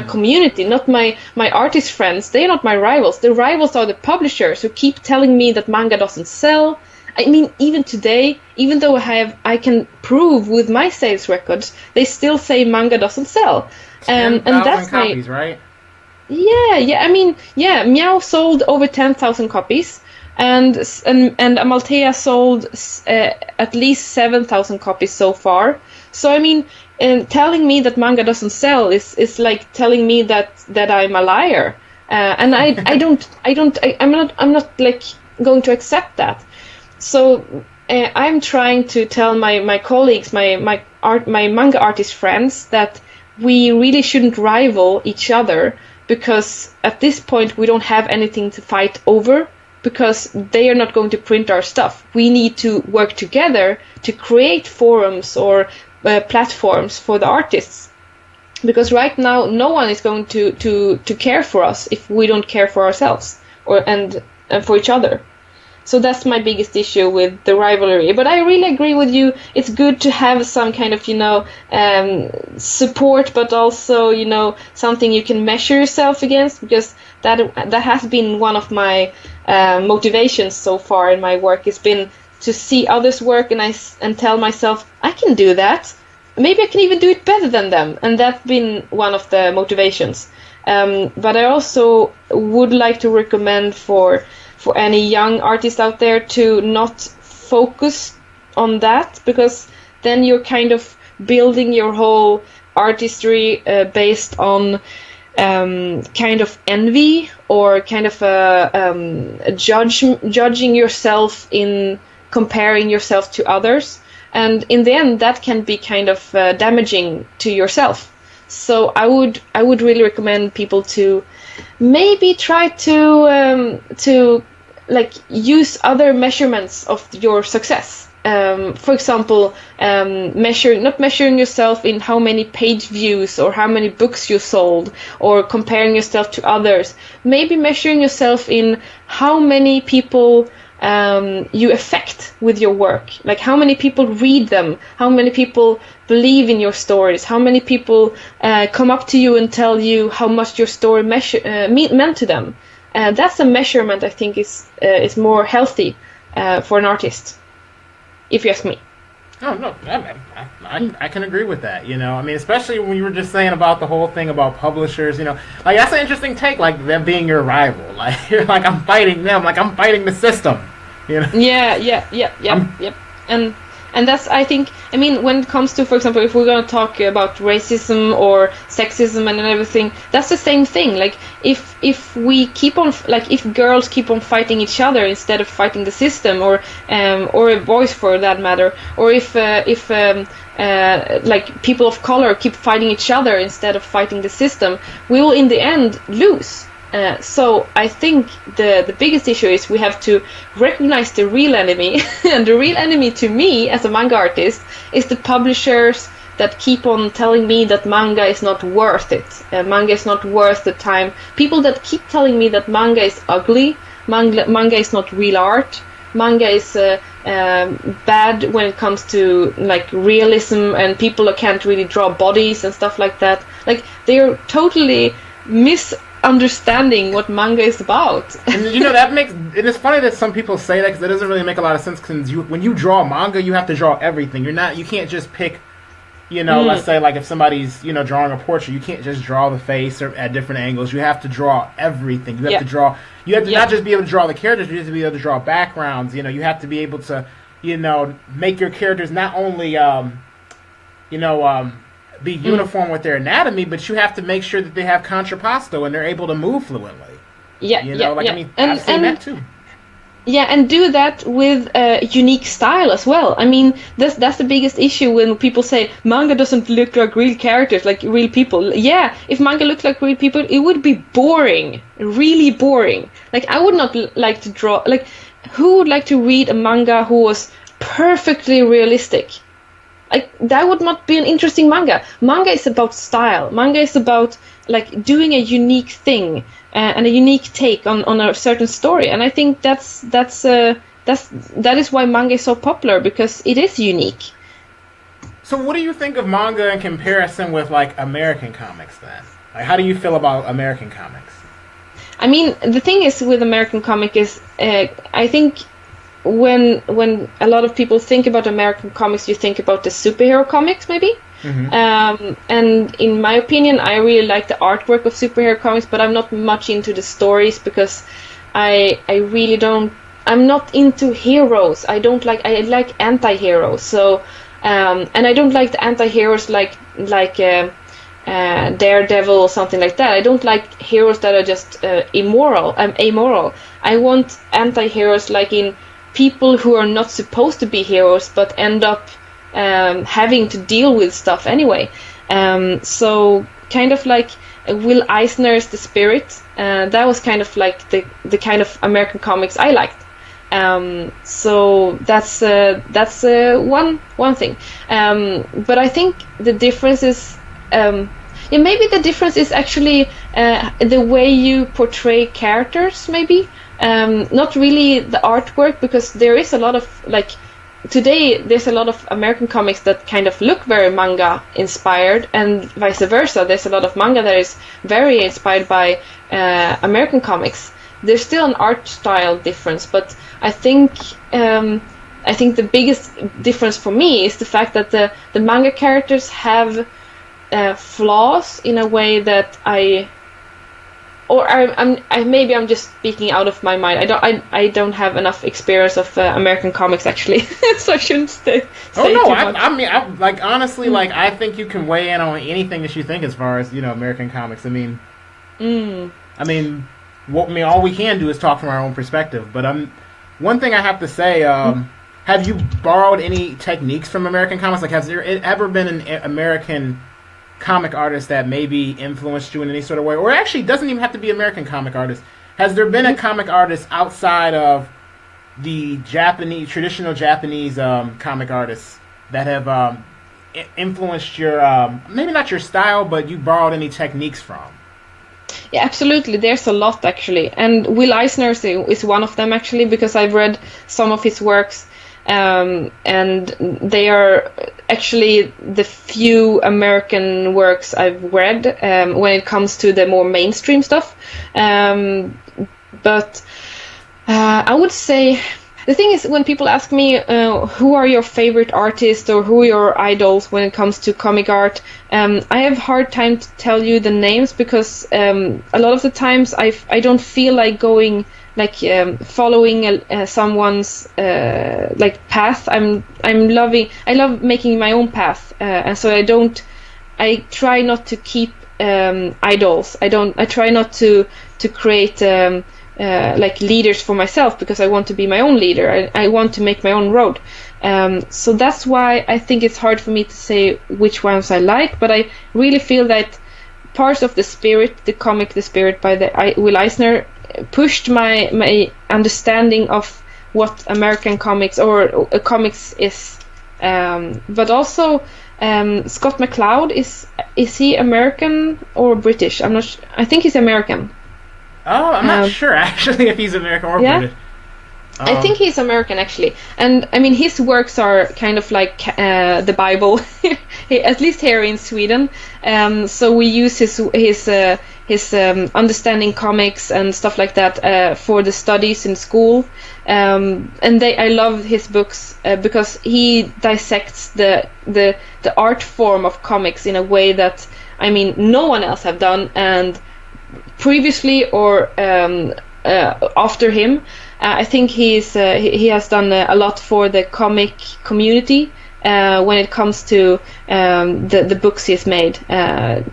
S2: community, not my artist friends. They are not my rivals. The rivals are the publishers who keep telling me that manga doesn't sell. I mean, even today, even though I can prove with my sales records, they still say manga doesn't sell. And that's
S1: copies, right?
S2: Yeah. I mean, yeah, Mjao sold over 10,000 copies, and Amaltea sold at least 7,000 copies so far. So I mean, telling me that manga doesn't sell is like telling me that I'm a liar, and I'm not like going to accept that. So I'm trying to tell my colleagues, my manga artist friends, that we really shouldn't rival each other, because at this point we don't have anything to fight over, because they are not going to print our stuff. We need to work together to create forums or platforms for the artists, because right now no one is going to care for us if we don't care for ourselves and for each other. So that's my biggest issue with the rivalry. But I really agree with you. It's good to have some kind of, support, but also, something you can measure yourself against, because that has been one of my motivations so far in my work. It's been to see others work and tell myself, I can do that. Maybe I can even do it better than them. And that's been one of the motivations. But I also would like to recommend for any young artist out there to not focus on that, because then you're kind of building your whole artistry based on kind of envy, or kind of judging yourself in comparing yourself to others, and in the end that can be kind of damaging to yourself. So I would really recommend people to maybe try to like use other measurements of your success. For example, not measuring yourself in how many page views or how many books you sold, or comparing yourself to others. Maybe measuring yourself in how many people you affect with your work. Like how many people read them, how many people believe in your stories, how many people come up to you and tell you how much your story meant to them. that's a measurement I think is more healthy for an artist, if you ask me.
S1: Oh no, I can agree with that. You know, I mean, especially when you were just saying about the whole thing about publishers. You know, like that's an interesting take. Like them being your rival. Like you're like I'm fighting them. Like I'm fighting the system. You know.
S2: Yep. And that's, I think, I mean, when it comes to, for example, if we're going to talk about racism or sexism and everything, that's the same thing. Like, if we keep on, like, if girls keep on fighting each other instead of fighting the system, or boys for that matter, or if like people of color keep fighting each other instead of fighting the system, we will in the end lose. So I think the biggest issue is we have to recognize the real enemy, and the real enemy to me as a manga artist is the publishers that keep on telling me that manga is not worth it. Manga is not worth the time. People that keep telling me that manga is ugly, manga is not real art, manga is bad when it comes to like realism, and people that can't really draw bodies and stuff like that. Like they're totally understanding what manga is about.
S1: And you know that makes, and it's funny that some people say that because it doesn't really make a lot of sense. Because when you draw manga, you have to draw everything. You can't just pick. You know, let's say like if somebody's drawing a portrait, you can't just draw the face or at different angles. You have to draw everything. You have to draw. You have to not just be able to draw the characters. You have to be able to draw backgrounds. You know, you have to be able to make your characters not only be uniform with their anatomy, but you have to make sure that they have contrapposto and they're able to move fluently. I mean, I've seen that too.
S2: Yeah, and do that with a unique style as well. I mean, that's the biggest issue when people say manga doesn't look like real characters, like real people. Yeah, if manga looked like real people, it would be boring, really boring. Like, I would not like to draw. Like, who would like to read a manga who was perfectly realistic? Like, that would not be an interesting manga. Manga is about style. Manga is about like doing a unique thing and a unique take on a certain story. And I think that is why manga is so popular, because it is unique.
S1: So, what do you think of manga in comparison with like American comics then? Like, how do you feel about American comics?
S2: I mean, the thing is with American comic is, I think, when a lot of people think about American comics, you think about the superhero comics, maybe. Mm-hmm. And in my opinion, I really like the artwork of superhero comics, but I'm not much into the stories because I really don't. I'm not into heroes. I like anti-heroes. So, and I don't like the anti-heroes like Daredevil or something like that. I don't like heroes that are just amoral. I want anti-heroes like in people who are not supposed to be heroes but end up having to deal with stuff anyway. So kind of like Will Eisner's The Spirit. That was kind of like the kind of American comics I liked. So that's one thing. But I think the difference is maybe the difference is actually the way you portray characters, maybe. Not really the artwork, because there is a lot of like today there's a lot of American comics that kind of look very manga inspired, and vice versa. There's a lot of manga that is very inspired by American comics. There's still an art style difference, but I think the biggest difference for me is the fact that the manga characters have flaws in a way that maybe I'm just speaking out of my mind. I don't have enough experience of American comics actually, so I shouldn't say too much.
S1: I mean, like honestly, like I think you can weigh in on anything that you think as far as American comics. I mean, all we can do is talk from our own perspective. But one thing I have to say, have you borrowed any techniques from American comics? Like, has there ever been an American comic artist that maybe influenced you in any sort of way, or actually doesn't even have to be American comic artist? Has there been a comic artist outside of the traditional Japanese comic artists that have influenced your maybe not your style, but you borrowed any techniques from?
S2: Yeah, absolutely. There's a lot actually, and Will Eisner is one of them actually, because I've read some of his works. And they are actually the few American works I've read when it comes to the more mainstream stuff. But I would say the thing is, when people ask me who are your favorite artists or who are your idols when it comes to comic art, I have a hard time to tell you the names, because a lot of the times I don't feel like going like following someone's like path. I love making my own path, and so I try not to keep idols. I try not to create like leaders for myself, because I want to be my own leader. I want to make my own road. So that's why I think it's hard for me to say which ones I like, but I really feel that parts of the spirit, the spirit by Will Eisner, pushed my understanding of what American comics or comics is. But also Scott McCloud, is he American or British? I'm not sure. I think he's American.
S1: Oh, I'm not sure actually if he's American or British.
S2: I think he's American actually, and I mean his works are kind of like the Bible, at least here in Sweden. So we use his understanding comics and stuff like that for the studies in school, and I love his books because he dissects the art form of comics in a way that, I mean, no one else have done, and previously or after him. I think he has done a lot for the comic community when it comes to the books he's made,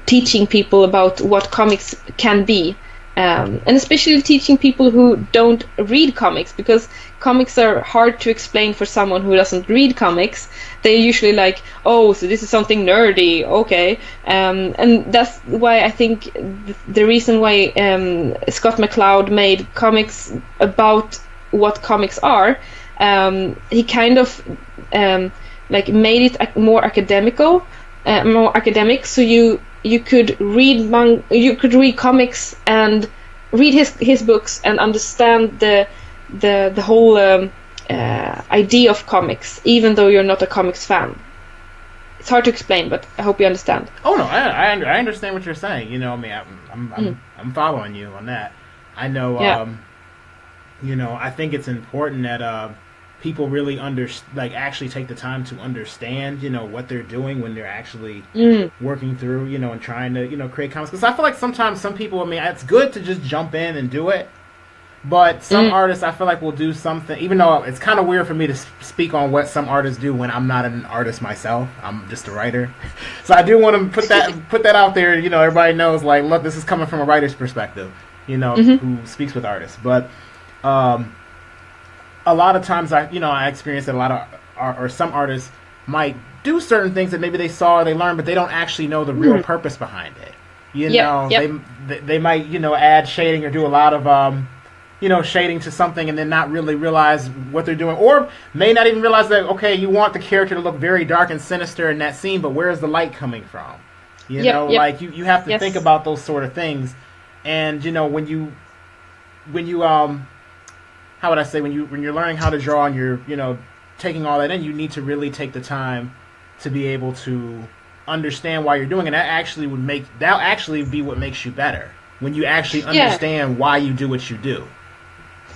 S2: teaching people about what comics can be, and especially teaching people who don't read comics, because comics are hard to explain for someone who doesn't read comics. They're usually like, oh, so this is something nerdy, okay, and that's why I think the reason why Scott McCloud made comics about what comics are, he kind of like made it more academic, so you could read comics and read his books and understand the whole idea of comics, even though you're not a comics fan. It's hard to explain, but I hope you understand.
S1: Oh no, I understand what you're saying. You know, I mean, I'm following you on that. I know.
S2: Yeah.
S1: You know, I think it's important that people really actually take the time to understand, you know, what they're doing when they're actually working through, you know, and trying to, you know, create comics. Because I feel like sometimes some people, I mean, it's good to just jump in and do it, but some artists, I feel like, will do something, even though it's kind of weird for me to speak on what some artists do when I'm not an artist myself. I'm just a writer. So I do want to put that out there. You know, everybody knows, like, look, this is coming from a writer's perspective, you know, who speaks with artists. But a lot of times I experience that a lot of some artists might do certain things that maybe they saw or they learned, but they don't actually know the real purpose behind it. You know, they might, you know, add shading or do a lot of you know, shading to something and then not really realize what they're doing, or may not even realize that, okay, you want the character to look very dark and sinister in that scene, but where is the light coming from? You know, like you have to think about those sort of things. And you know, when you how would I say, when you're learning how to draw and you're, you know, taking all that in, you need to really take the time to be able to understand why you're doing it. That'll actually be what makes you better, when you actually understand why you do what you do.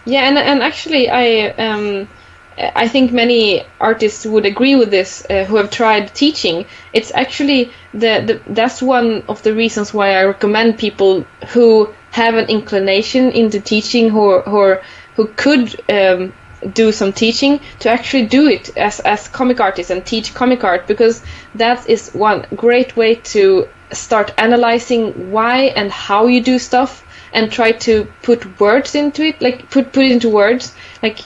S1: Yeah,
S2: and actually I think many artists would agree with this who have tried teaching. It's actually that's one of the reasons why I recommend people who have an inclination into teaching, who could do some teaching, to actually do it as comic artists and teach comic art, because that is one great way to start analyzing why and how you do stuff, and try to put words into it, like put it into words, like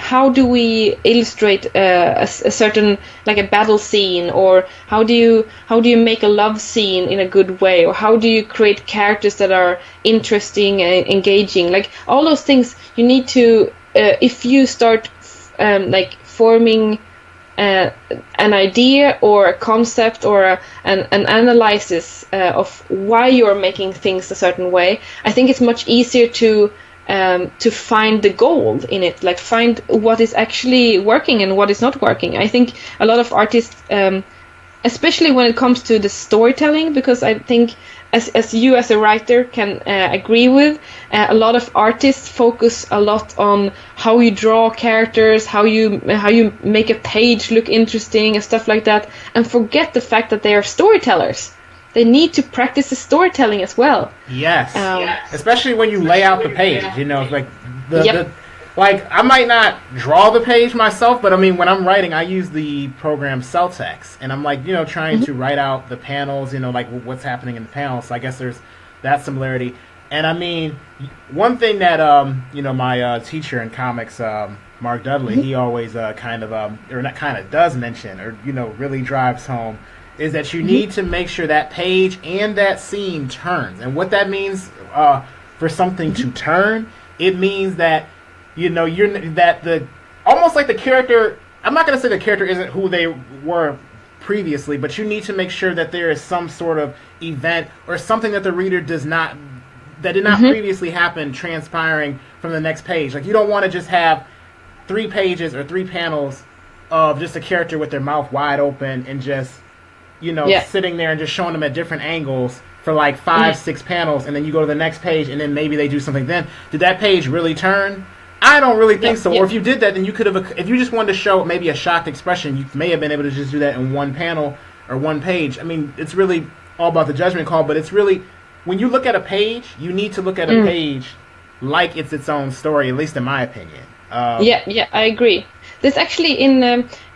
S2: how do we illustrate a certain, like a battle scene, or how do you make a love scene in a good way, or how do you create characters that are interesting and engaging, like all those things you need to if you start like forming an idea or a concept or an analysis of why you're making things a certain way. I think it's much easier to find the gold in it, like find what is actually working and what is not working. I think a lot of artists especially when it comes to the storytelling, because I think as you as a writer can agree with, a lot of artists focus a lot on how you draw characters, how you make a page look interesting and stuff like that, and forget the fact that they are storytellers. They need to practice the storytelling as well.
S1: Yes. Especially when you lay out the page, you know, like like I might not draw the page myself, but I mean, when I'm writing, I use the program Celtex, and I'm like, you know, trying to write out the panels, you know, like what's happening in the panels. So I guess there's that similarity. And I mean, one thing that you know, my teacher in comics, Mark Dudley, he always kind of or not kind of does mention, or you know, really drives home, is that you need to make sure that page and that scene turns. And what that means for something to turn, it means that, you know, almost like the character, I'm not going to say the character isn't who they were previously, but you need to make sure that there is some sort of event or something that the reader did not previously happen transpiring from the next page. Like, you don't want to just have 3 pages or 3 panels of just a character with their mouth wide open and just, you know, sitting there and just showing them at different angles for like 5, 6 panels, and then you go to the next page and then maybe they do something then. Did that page really turn? I don't really think so. Or if you did that, then you could have, if you just wanted to show maybe a shocked expression, you may have been able to just do that in 1 panel or 1 page. I mean, it's really all about the judgment call, but it's really, when you look at a page, you need to look at a page like it's its own story, at least in my opinion.
S2: I agree. There's actually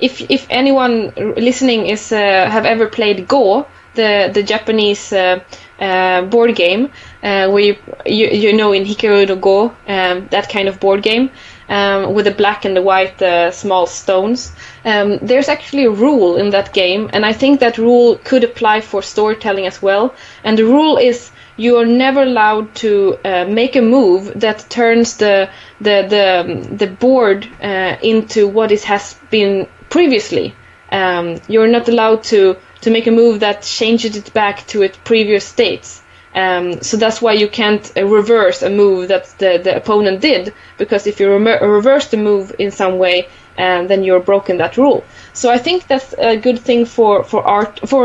S2: if anyone listening is have ever played Go, the Japanese board game, where you know, in Hikaru no Go, that kind of board game, with the black and the white small stones. There's actually a rule in that game, and I think that rule could apply for storytelling as well. And the rule is, you are never allowed to make a move that turns the board into what it has been previously. You're not allowed to make a move that changes it back to its previous states. So that's why you can't reverse a move that the opponent did, because if you reverse the move in some way, then you're broken that rule. So I think that's a good thing for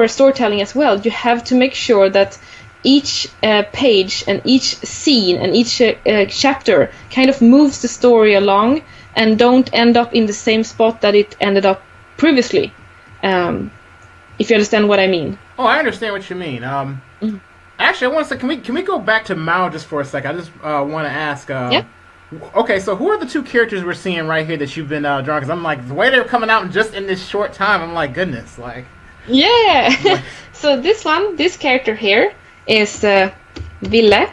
S2: storytelling as well. You have to make sure that each page and each scene and each chapter kind of moves the story along and don't end up in the same spot that it ended up previously. If you understand what I mean.
S1: Oh, I understand what you mean. Actually, I want to say, can we go back to Mao just for a sec? I just want to ask. Okay, so who are the 2 characters we're seeing right here that you've been drawing? Because I'm like, the way they're coming out just in this short time, I'm like, goodness, like.
S2: Yeah. So this character here is Ville,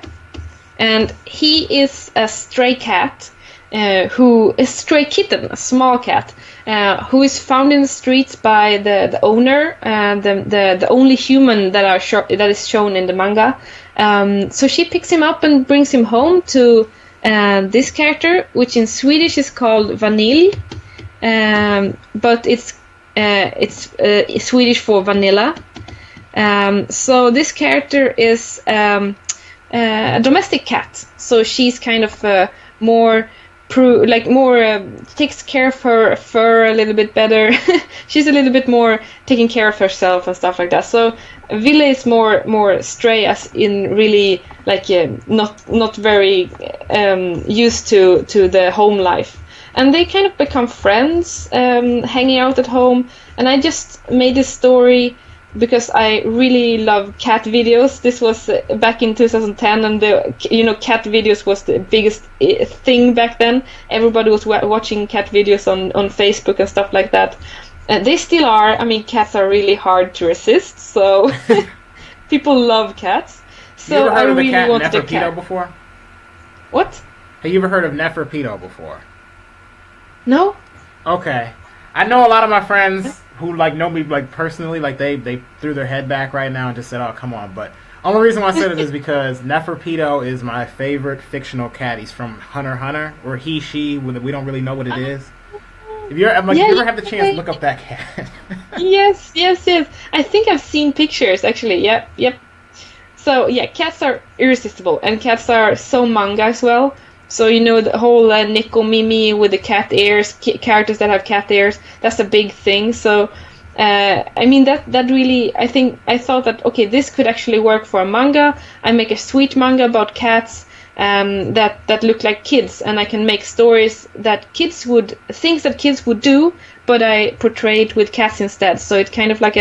S2: and he is a stray cat, a stray kitten, a small cat, who is found in the streets by the owner, the only human that is shown in the manga. So she picks him up and brings him home to this character, which in Swedish is called Vanille, but it's Swedish for vanilla. So this character is a domestic cat. So she's kind of more takes care of her fur a little bit better. She's a little bit more taking care of herself and stuff like that. So Ville is more stray, as in really like not very used to the home life. And they kind of become friends, hanging out at home. And I just made this story because I really love cat videos. This was back in 2010, and cat videos was the biggest thing back then. Everybody was watching cat videos on Facebook and stuff like that. They still are. I mean, cats are really hard to resist, so people love cats. So I really wanted a cat
S1: before.
S2: What?
S1: Have you ever heard of Neferpito before?
S2: No.
S1: Okay, I know a lot of my friends who know me personally, they threw their head back right now and just said, "Oh, come on!" But only reason why I said it is because Neferpito is my favorite fictional cat. He's from Hunter x Hunter, or he, she. We don't really know what it is. If you ever have the chance to look up that cat.
S2: Yes. I think I've seen pictures actually. Yep. So yeah, cats are irresistible, and cats are so manga as well. So the whole Nico Mimi with the cat ears, characters that have cat ears, that's a big thing. So I mean that really, I thought that okay, this could actually work for a manga. I make a sweet manga about cats that look like kids, and I can make stories that things that kids would do, but I portray it with cats instead. So it's kind of like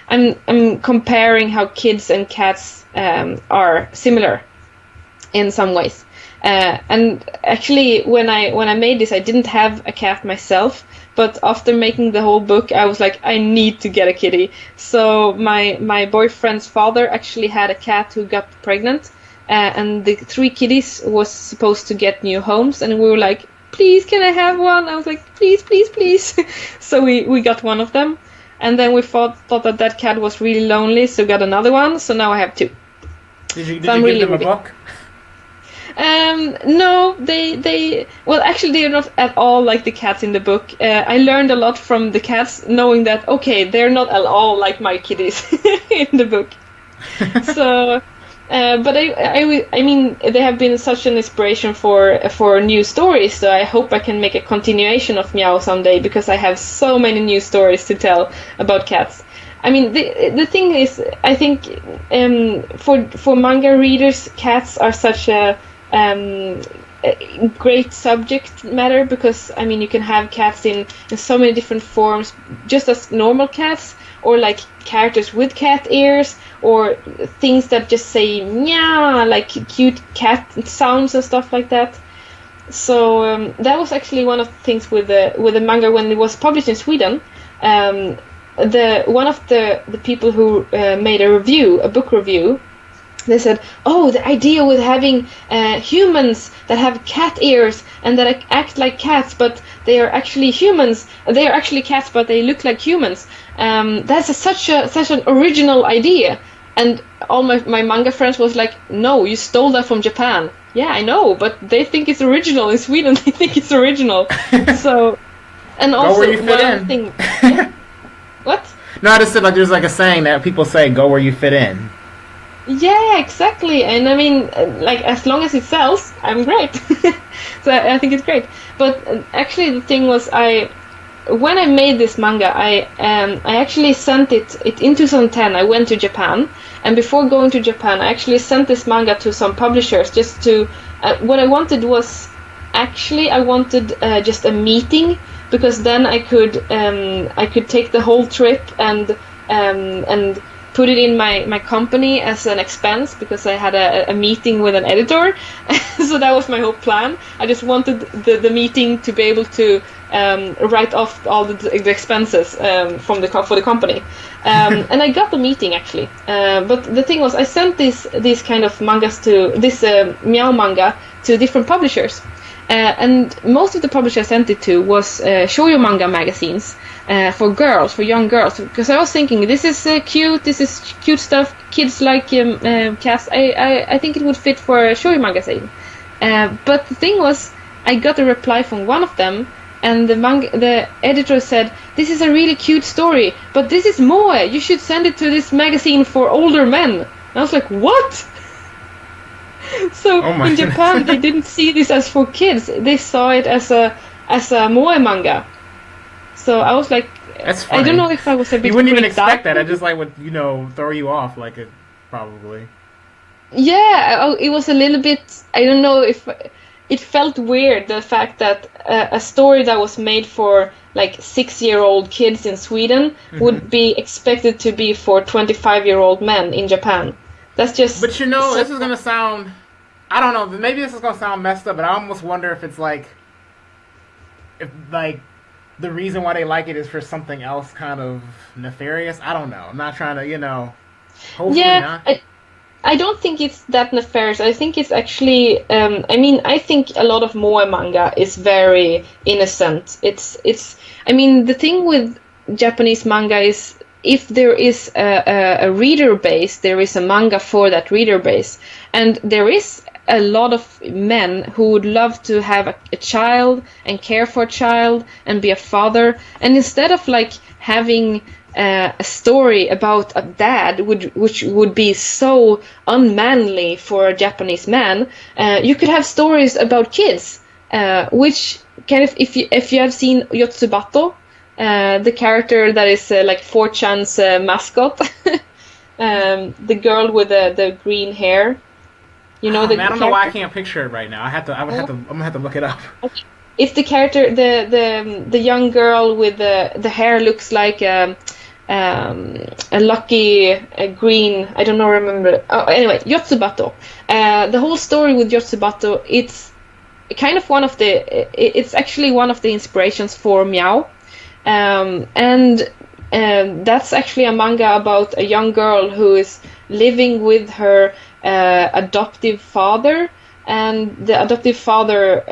S2: I'm comparing how kids and cats are similar in some ways. And actually, when I made this, I didn't have a cat myself. But after making the whole book, I was like, I need to get a kitty. So my boyfriend's father actually had a cat who got pregnant, and the 3 kitties was supposed to get new homes, and we were like, please, can I have one? I was like, please, please, please. So we got one of them, and then we thought that cat was really lonely, so got another one. So now I have 2.
S1: Did you give them a book?
S2: No, well, actually, they are not at all like the cats in the book. I learned a lot from the cats, knowing that, okay, they're not at all like my kitties in the book. So, but I mean, they have been such an inspiration for new stories, so I hope I can make a continuation of Mjao someday, because I have so many new stories to tell about cats. I mean, the thing is, I think for manga readers, cats are such a great subject matter, because I mean, you can have cats in so many different forms, just as normal cats, or like characters with cat ears, or things that just say meow, like cute cat sounds and stuff like that. So that was actually one of the things with the manga when it was published in Sweden. One of the people who made a book review, they said, oh, the idea with having humans that have cat ears and that act like cats, but they are actually humans. They are actually cats, but they look like humans. That's such an original idea. And all my manga friends was like, no, you stole that from Japan. Yeah, I know, but they think it's original. In Sweden, they think it's original. So, and also
S1: go where you fit in.
S2: Thing, yeah. What?
S1: No, I just said, like, there's like a saying that people say, go where you fit in.
S2: Yeah, exactly. And I mean, like, as long as it sells, I'm great. So I think it's great. But actually, the thing was, when I made this manga, I actually sent it in 2010. I went to Japan, and before going to Japan, I actually sent this manga to some publishers just to. What I wanted was, actually, I wanted just a meeting, because then I could take the whole trip and put it in my company as an expense, because I had a meeting with an editor. So that was my whole plan. I just wanted the meeting to be able to write off all the expenses for the company. And I got the meeting, actually. But the thing was, I sent these kind of mangas to this Mjao manga to different publishers. And most of the publishers I sent it to was shoujo manga magazines for young girls. Because I was thinking, this is cute stuff. Kids like cats. I think it would fit for a shoujo magazine. But the thing was, I got a reply from one of them, and the editor said, this is a really cute story, but this is moe. You should send it to this magazine for older men. And I was like, what? So in Japan, they didn't see this as for kids. They saw it as a moe manga. So I was like,
S1: that's funny.
S2: I don't know if I was a bit.
S1: You wouldn't even expect
S2: out.
S1: that. I just like would throw you off like it probably.
S2: Yeah, it was a little bit. I don't know if it felt weird, the fact that a story that was made for like 6-year-old kids in Sweden would be expected to be for 25-year-old men in Japan. That's just.
S1: But this is gonna sound. I don't know. Maybe this is gonna sound messed up, but I almost wonder if it's like, the reason why they like it is for something else, kind of nefarious. I don't know. I'm not trying to, Hopefully not.
S2: I don't think it's that nefarious. I think it's actually. I think a lot of moe manga is very innocent. It's. I mean, the thing with Japanese manga is, if there is a reader base, there is a manga for that reader base. And there is a lot of men who would love to have a child and care for a child and be a father. And instead of like having a story about a dad, which would be so unmanly for a Japanese man, you could have stories about kids, which kind of, if you have seen Yotsubato, the character that is like 4chan's mascot, the girl with the green hair. You know,
S1: I don't know why I can't picture it right now. I'm gonna have to look it up.
S2: Okay. It's the character, the young girl with the hair looks like a lucky green. I don't know, remember. Oh, anyway, Yotsubato. The whole story with Yotsubato, it's kind of it's actually one of the inspirations for Mjao, and that's actually a manga about a young girl who is living with her adoptive father, and the adoptive father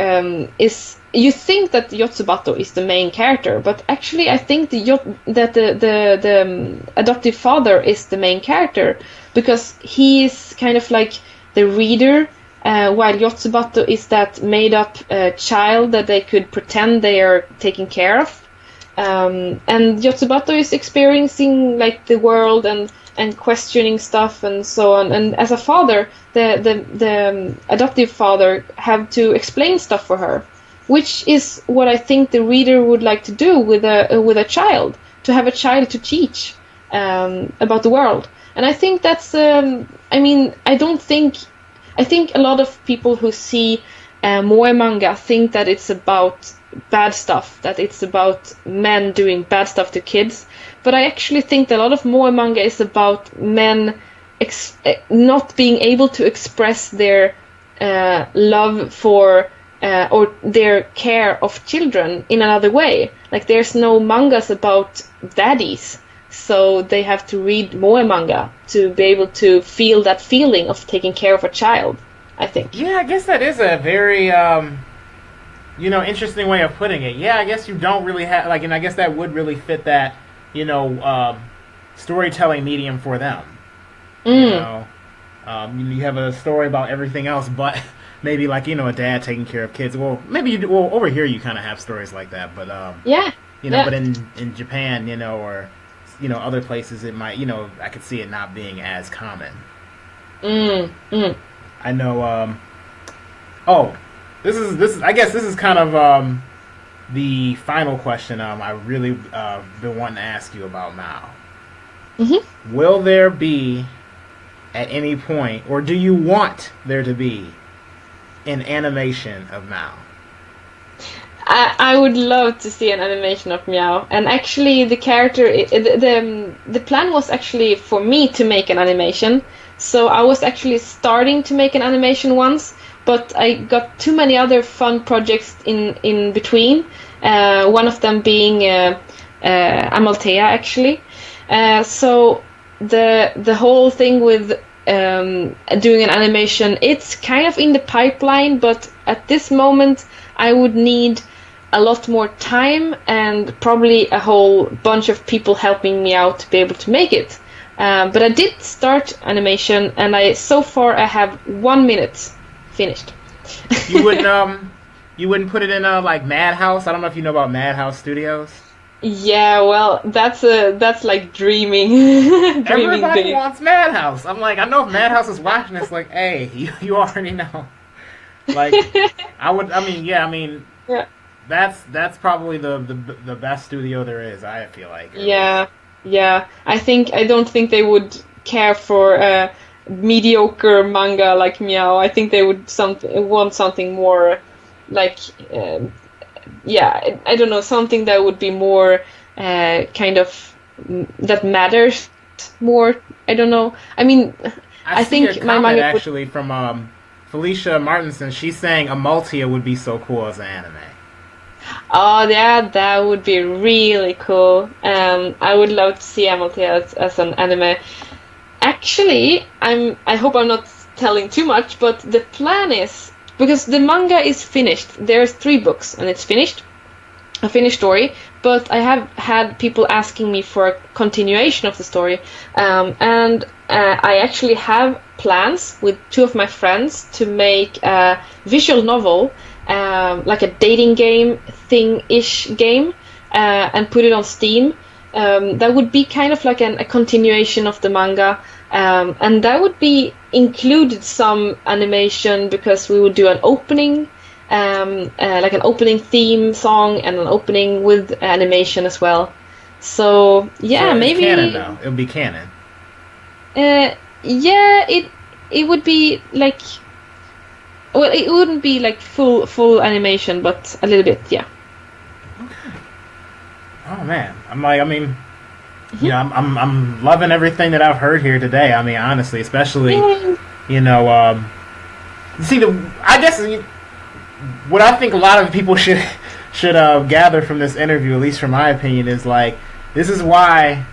S2: is. You think that Yotsubato is the main character, but actually I think that the adoptive father is the main character, because he is kind of like the reader, while Yotsubato is that made-up child that they could pretend they are taking care of. And Yotsubato is experiencing like the world and questioning stuff and so on. And as a father, the adoptive father have to explain stuff for her, which is what I think the reader would like to do with a child, to have a child to teach about the world. And I think that's, I think a lot of people who see moe manga think that it's about bad stuff, that it's about men doing bad stuff to kids. But I actually think that a lot of moe manga is about men not being able to express their love for or their care of children in another way. Like, there's no mangas about daddies, so they have to read moe manga to be able to feel that feeling of taking care of a child, I think.
S1: Yeah, I guess that is a very interesting way of putting it. Yeah, I guess you don't really have and I guess that would really fit that storytelling medium for them. You have a story about everything else but maybe a dad taking care of kids. Well, over here you kind of have stories like that, but but in Japan, or other places, it might, I could see it not being as common. I know. This is. I guess this is kind of the final question. I really been wanting to ask you about Mao.
S2: Mm-hmm.
S1: Will there be, at any point, or do you want there to be, an animation of Mao?
S2: I would love to see an animation of Mjao. And actually, the character, the plan was actually for me to make an animation. So I was actually starting to make an animation once, but I got too many other fun projects in between. One of them being Amaltea, actually. So the whole thing with doing an animation, it's kind of in the pipeline, but at this moment I would need a lot more time and probably a whole bunch of people helping me out to be able to make it. But I did start animation, and so far I have 1 minute finished.
S1: You wouldn't put it in Madhouse? I don't know if you know about Madhouse Studios.
S2: Yeah, well, that's like dreaming.
S1: Everybody
S2: big.
S1: wants Madhouse. I'm like, I know if Madhouse is watching this, hey, you already know.
S2: Yeah.
S1: That's probably the best studio there is, I feel like.
S2: Yeah. I don't think they would care for a mediocre manga like Mjao. I think they would want something more I don't know, something that would be more kind of that matters more. I don't know. I mean, I think my manga
S1: actually from Felicia Martinson. She's saying Amaltea would be so cool as an anime.
S2: Oh yeah, that would be really cool. I would love to see Amaltea as an anime. Actually, I hope I'm not telling too much, but the plan is, because the manga is finished. There's 3 books and it's finished, a finished story. But I have had people asking me for a continuation of the story, and I actually have plans with 2 of my friends to make a visual novel, like a dating game thing-ish game, and put it on Steam. That would be kind of like a continuation of the manga. And that would be included some animation, because we would do an opening like an opening theme song and an opening with animation as well. So yeah,
S1: So it's
S2: maybe
S1: canon though. It'll be canon.
S2: yeah, it would be like, well, it wouldn't be like full animation, but a little bit, yeah.
S1: Oh man, I mean, you know, I'm loving everything that I've heard here today. I mean, honestly, especially, you know, see I guess what I think a lot of people should gather from this interview, at least from my opinion, is like, this is why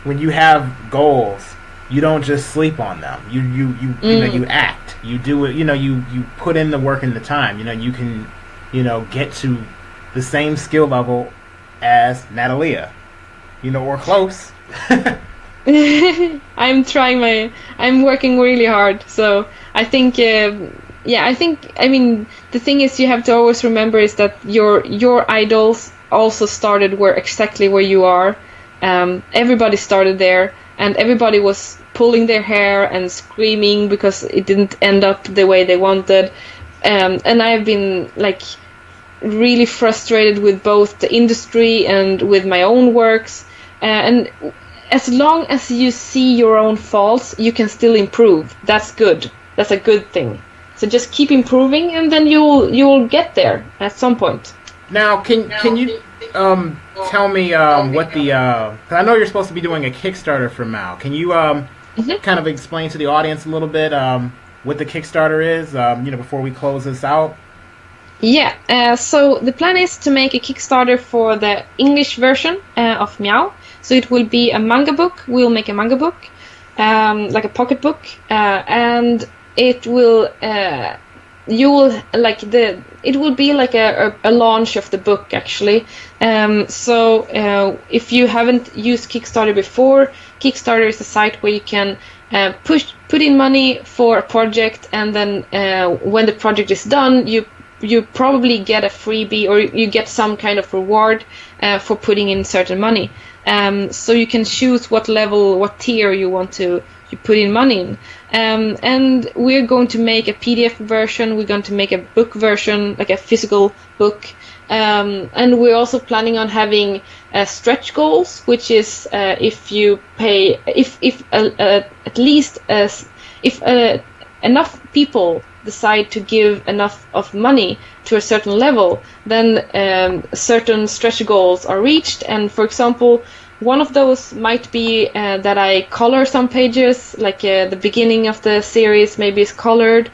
S1: when you have goals, you don't just sleep on them. You know, you act. You do it. You know, you put in the work and the time. You know, you can, you know, get to the same skill level as Natalia, you know, or close.
S2: I'm working really hard. So I think, I mean, the thing is, you have to always remember is that your idols also started exactly where you are. Everybody started there, and everybody was pulling their hair and screaming because it didn't end up the way they wanted. And I've been like really frustrated with both the industry and with my own works. And as long as you see your own faults, you can still improve. That's good. That's a good thing. So just keep improving, and then you'll get there at some point.
S1: Now, can you tell me what the? 'Cause I know you're supposed to be doing a Kickstarter for Mao. Can you kind of explain to the audience a little bit what the Kickstarter is? You know, before we close this out.
S2: Yeah. So the plan is to make a Kickstarter for the English version of Mjao. So it will be a manga book. We'll make a manga book, like a pocket book, and it will. You will it will be like a launch of the book, actually. So if you haven't used Kickstarter before, Kickstarter is a site where you can put in money for a project, and then when the project is done, you probably get a freebie, or you get some kind of reward for putting in certain money. So you can choose what level, what tier you want to put in money in. And we're going to make a PDF version. We're going to make a book version, like a physical book. And we're also planning on having stretch goals, which is if you pay, if at least if enough people decide to give enough of money to a certain level, then certain stretch goals are reached. And for example, one of those might be that I color some pages, like the beginning of the series maybe is colored,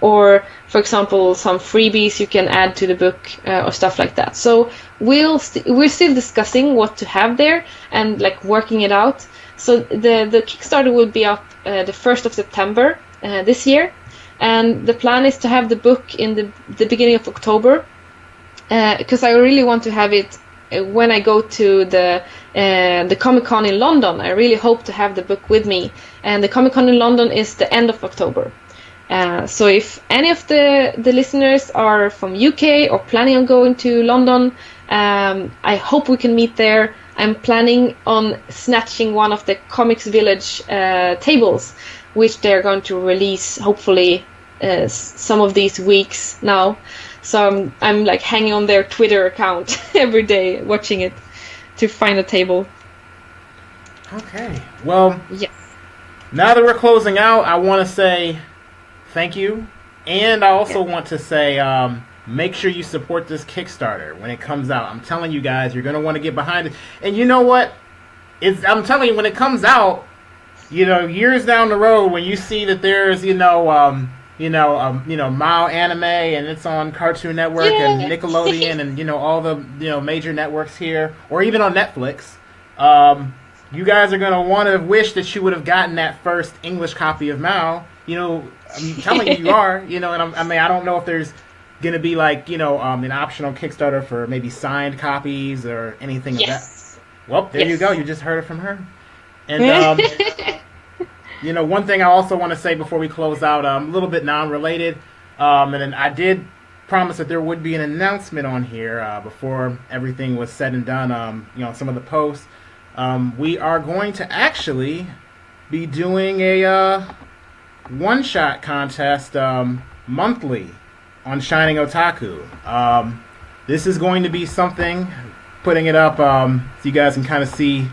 S2: or for example, some freebies you can add to the book, or stuff like that. So we're still discussing what to have there and like working it out. So the Kickstarter will be up the 1st of September this year, and the plan is to have the book in the beginning of October, because I really want to have it when I go to the Comic-Con in London. I really hope to have the book with me, and the Comic-Con in London is the end of October. So if any of the listeners are from UK or planning on going to London, I hope we can meet there. I'm planning on snatching one of the Comics Village tables, which they're going to release hopefully some of these weeks now. So I'm like hanging on their Twitter account every day, watching it to find a table.
S1: Okay. Well,
S2: yes.
S1: Now that we're closing out, I want to say thank you, and I also want to say make sure you support this Kickstarter when it comes out. I'm telling you guys, you're going to want to get behind it. And you know what? I'm telling you, when it comes out, you know, years down the road, when you see that there's, Mao anime, and it's on Cartoon Network and Nickelodeon and, all the, major networks here, or even on Netflix, you guys are going to want to wish that you would have gotten that first English copy of Mao. I'm telling you are, and I don't know if there's going to be like, an optional Kickstarter for maybe signed copies or anything of that. Well, there you go. You just heard it from her. And, one thing I also want to say before we close out, a little bit non-related, and then I did promise that there would be an announcement on here before everything was said and done, some of the posts. We are going to actually be doing a one-shot contest monthly on Shining Otaku. This is going to be something, putting it up so you guys can kind of see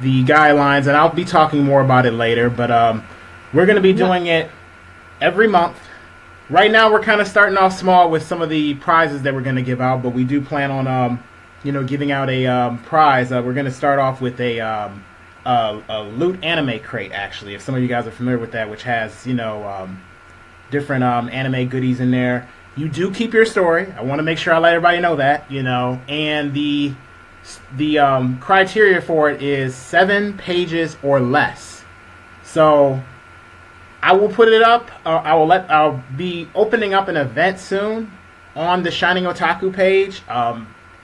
S1: the guidelines, and I'll be talking more about it later, but we're going to be doing it every month. Right now we're kind of starting off small with some of the prizes that we're going to give out, but we do plan on giving out a prize. We're going to start off with a loot anime crate, actually, if some of you guys are familiar with that, which has different anime goodies in there. You do keep your story. I want to make sure I let everybody know that, and the criteria for it is 7 pages or less. So I will put it up. I'll be opening up an event soon on the Shining Otaku page,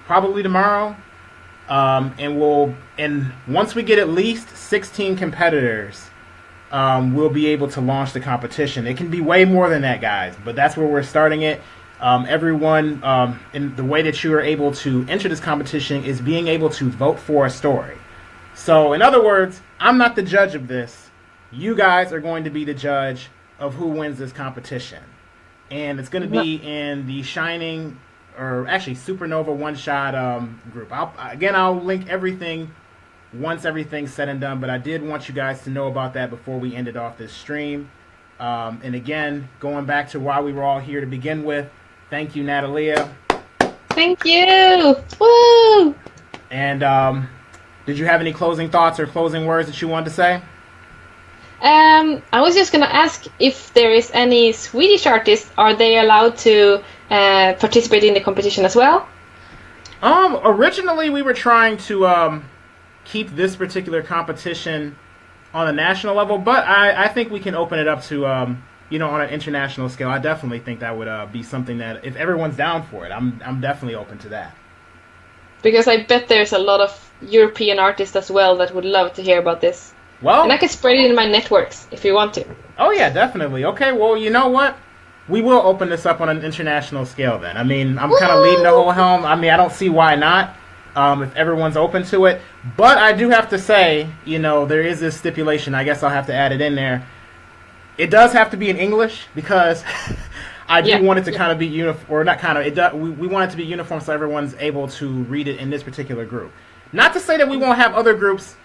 S1: probably tomorrow. And once we get at least 16 competitors, we'll be able to launch the competition. It can be way more than that, guys, but that's where we're starting it. Everyone, in the way that you are able to enter this competition is being able to vote for a story. So, in other words, I'm not the judge of this. You guys are going to be the judge of who wins this competition. And it's going to be in the Shining, or actually Supernova one-shot group. I'll link everything once everything's said and done, but I did want you guys to know about that before we ended off this stream. And again, going back to why we were all here to begin with, thank you, Natalia.
S2: Thank you. Woo!
S1: And did you have any closing thoughts or closing words that you wanted to say?
S2: I was just going to ask if there is any Swedish artists, are they allowed to participate in the competition as well?
S1: Originally we were trying to keep this particular competition on a national level, but I think we can open it up to on an international scale. I definitely think that would be something that, if everyone's down for it, I'm definitely open to that. Because
S2: I bet there's a lot of European artists as well that would love to hear about this.
S1: Well,
S2: and I can spread it in my networks if you want to.
S1: Oh yeah, definitely. Okay, well, you know what? We will open this up on an international scale then. I mean, I'm kind of leading the whole helm. I mean, I don't see why not, if everyone's open to it. But I do have to say, there is this stipulation. I guess I'll have to add it in there. It does have to be in English, because I do want it to kind of be uniform, or not kind of. We want it to be uniform so everyone's able to read it in this particular group. Not to say that we won't have other groups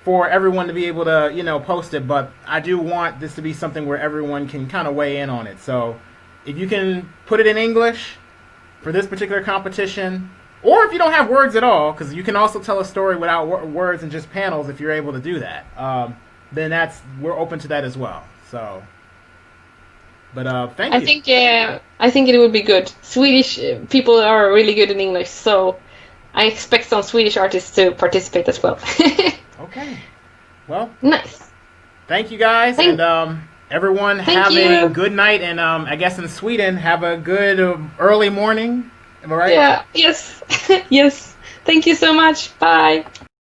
S1: for everyone to be able to, post it, but I do want this to be something where everyone can kind of weigh in on it. So if you can put it in English for this particular competition, or if you don't have words at all, because you can also tell a story without words and just panels if you're able to do that, then we're open to that as well. So, but thank you.
S2: I think it would be good. Swedish people are really good in English, so I expect some Swedish artists to participate as well.
S1: Okay. Well.
S2: Nice.
S1: Thank you, guys, and everyone have a good night, and I guess in Sweden have a good early morning. Am I right?
S2: Yeah. Yes. Yes. Thank you so much. Bye.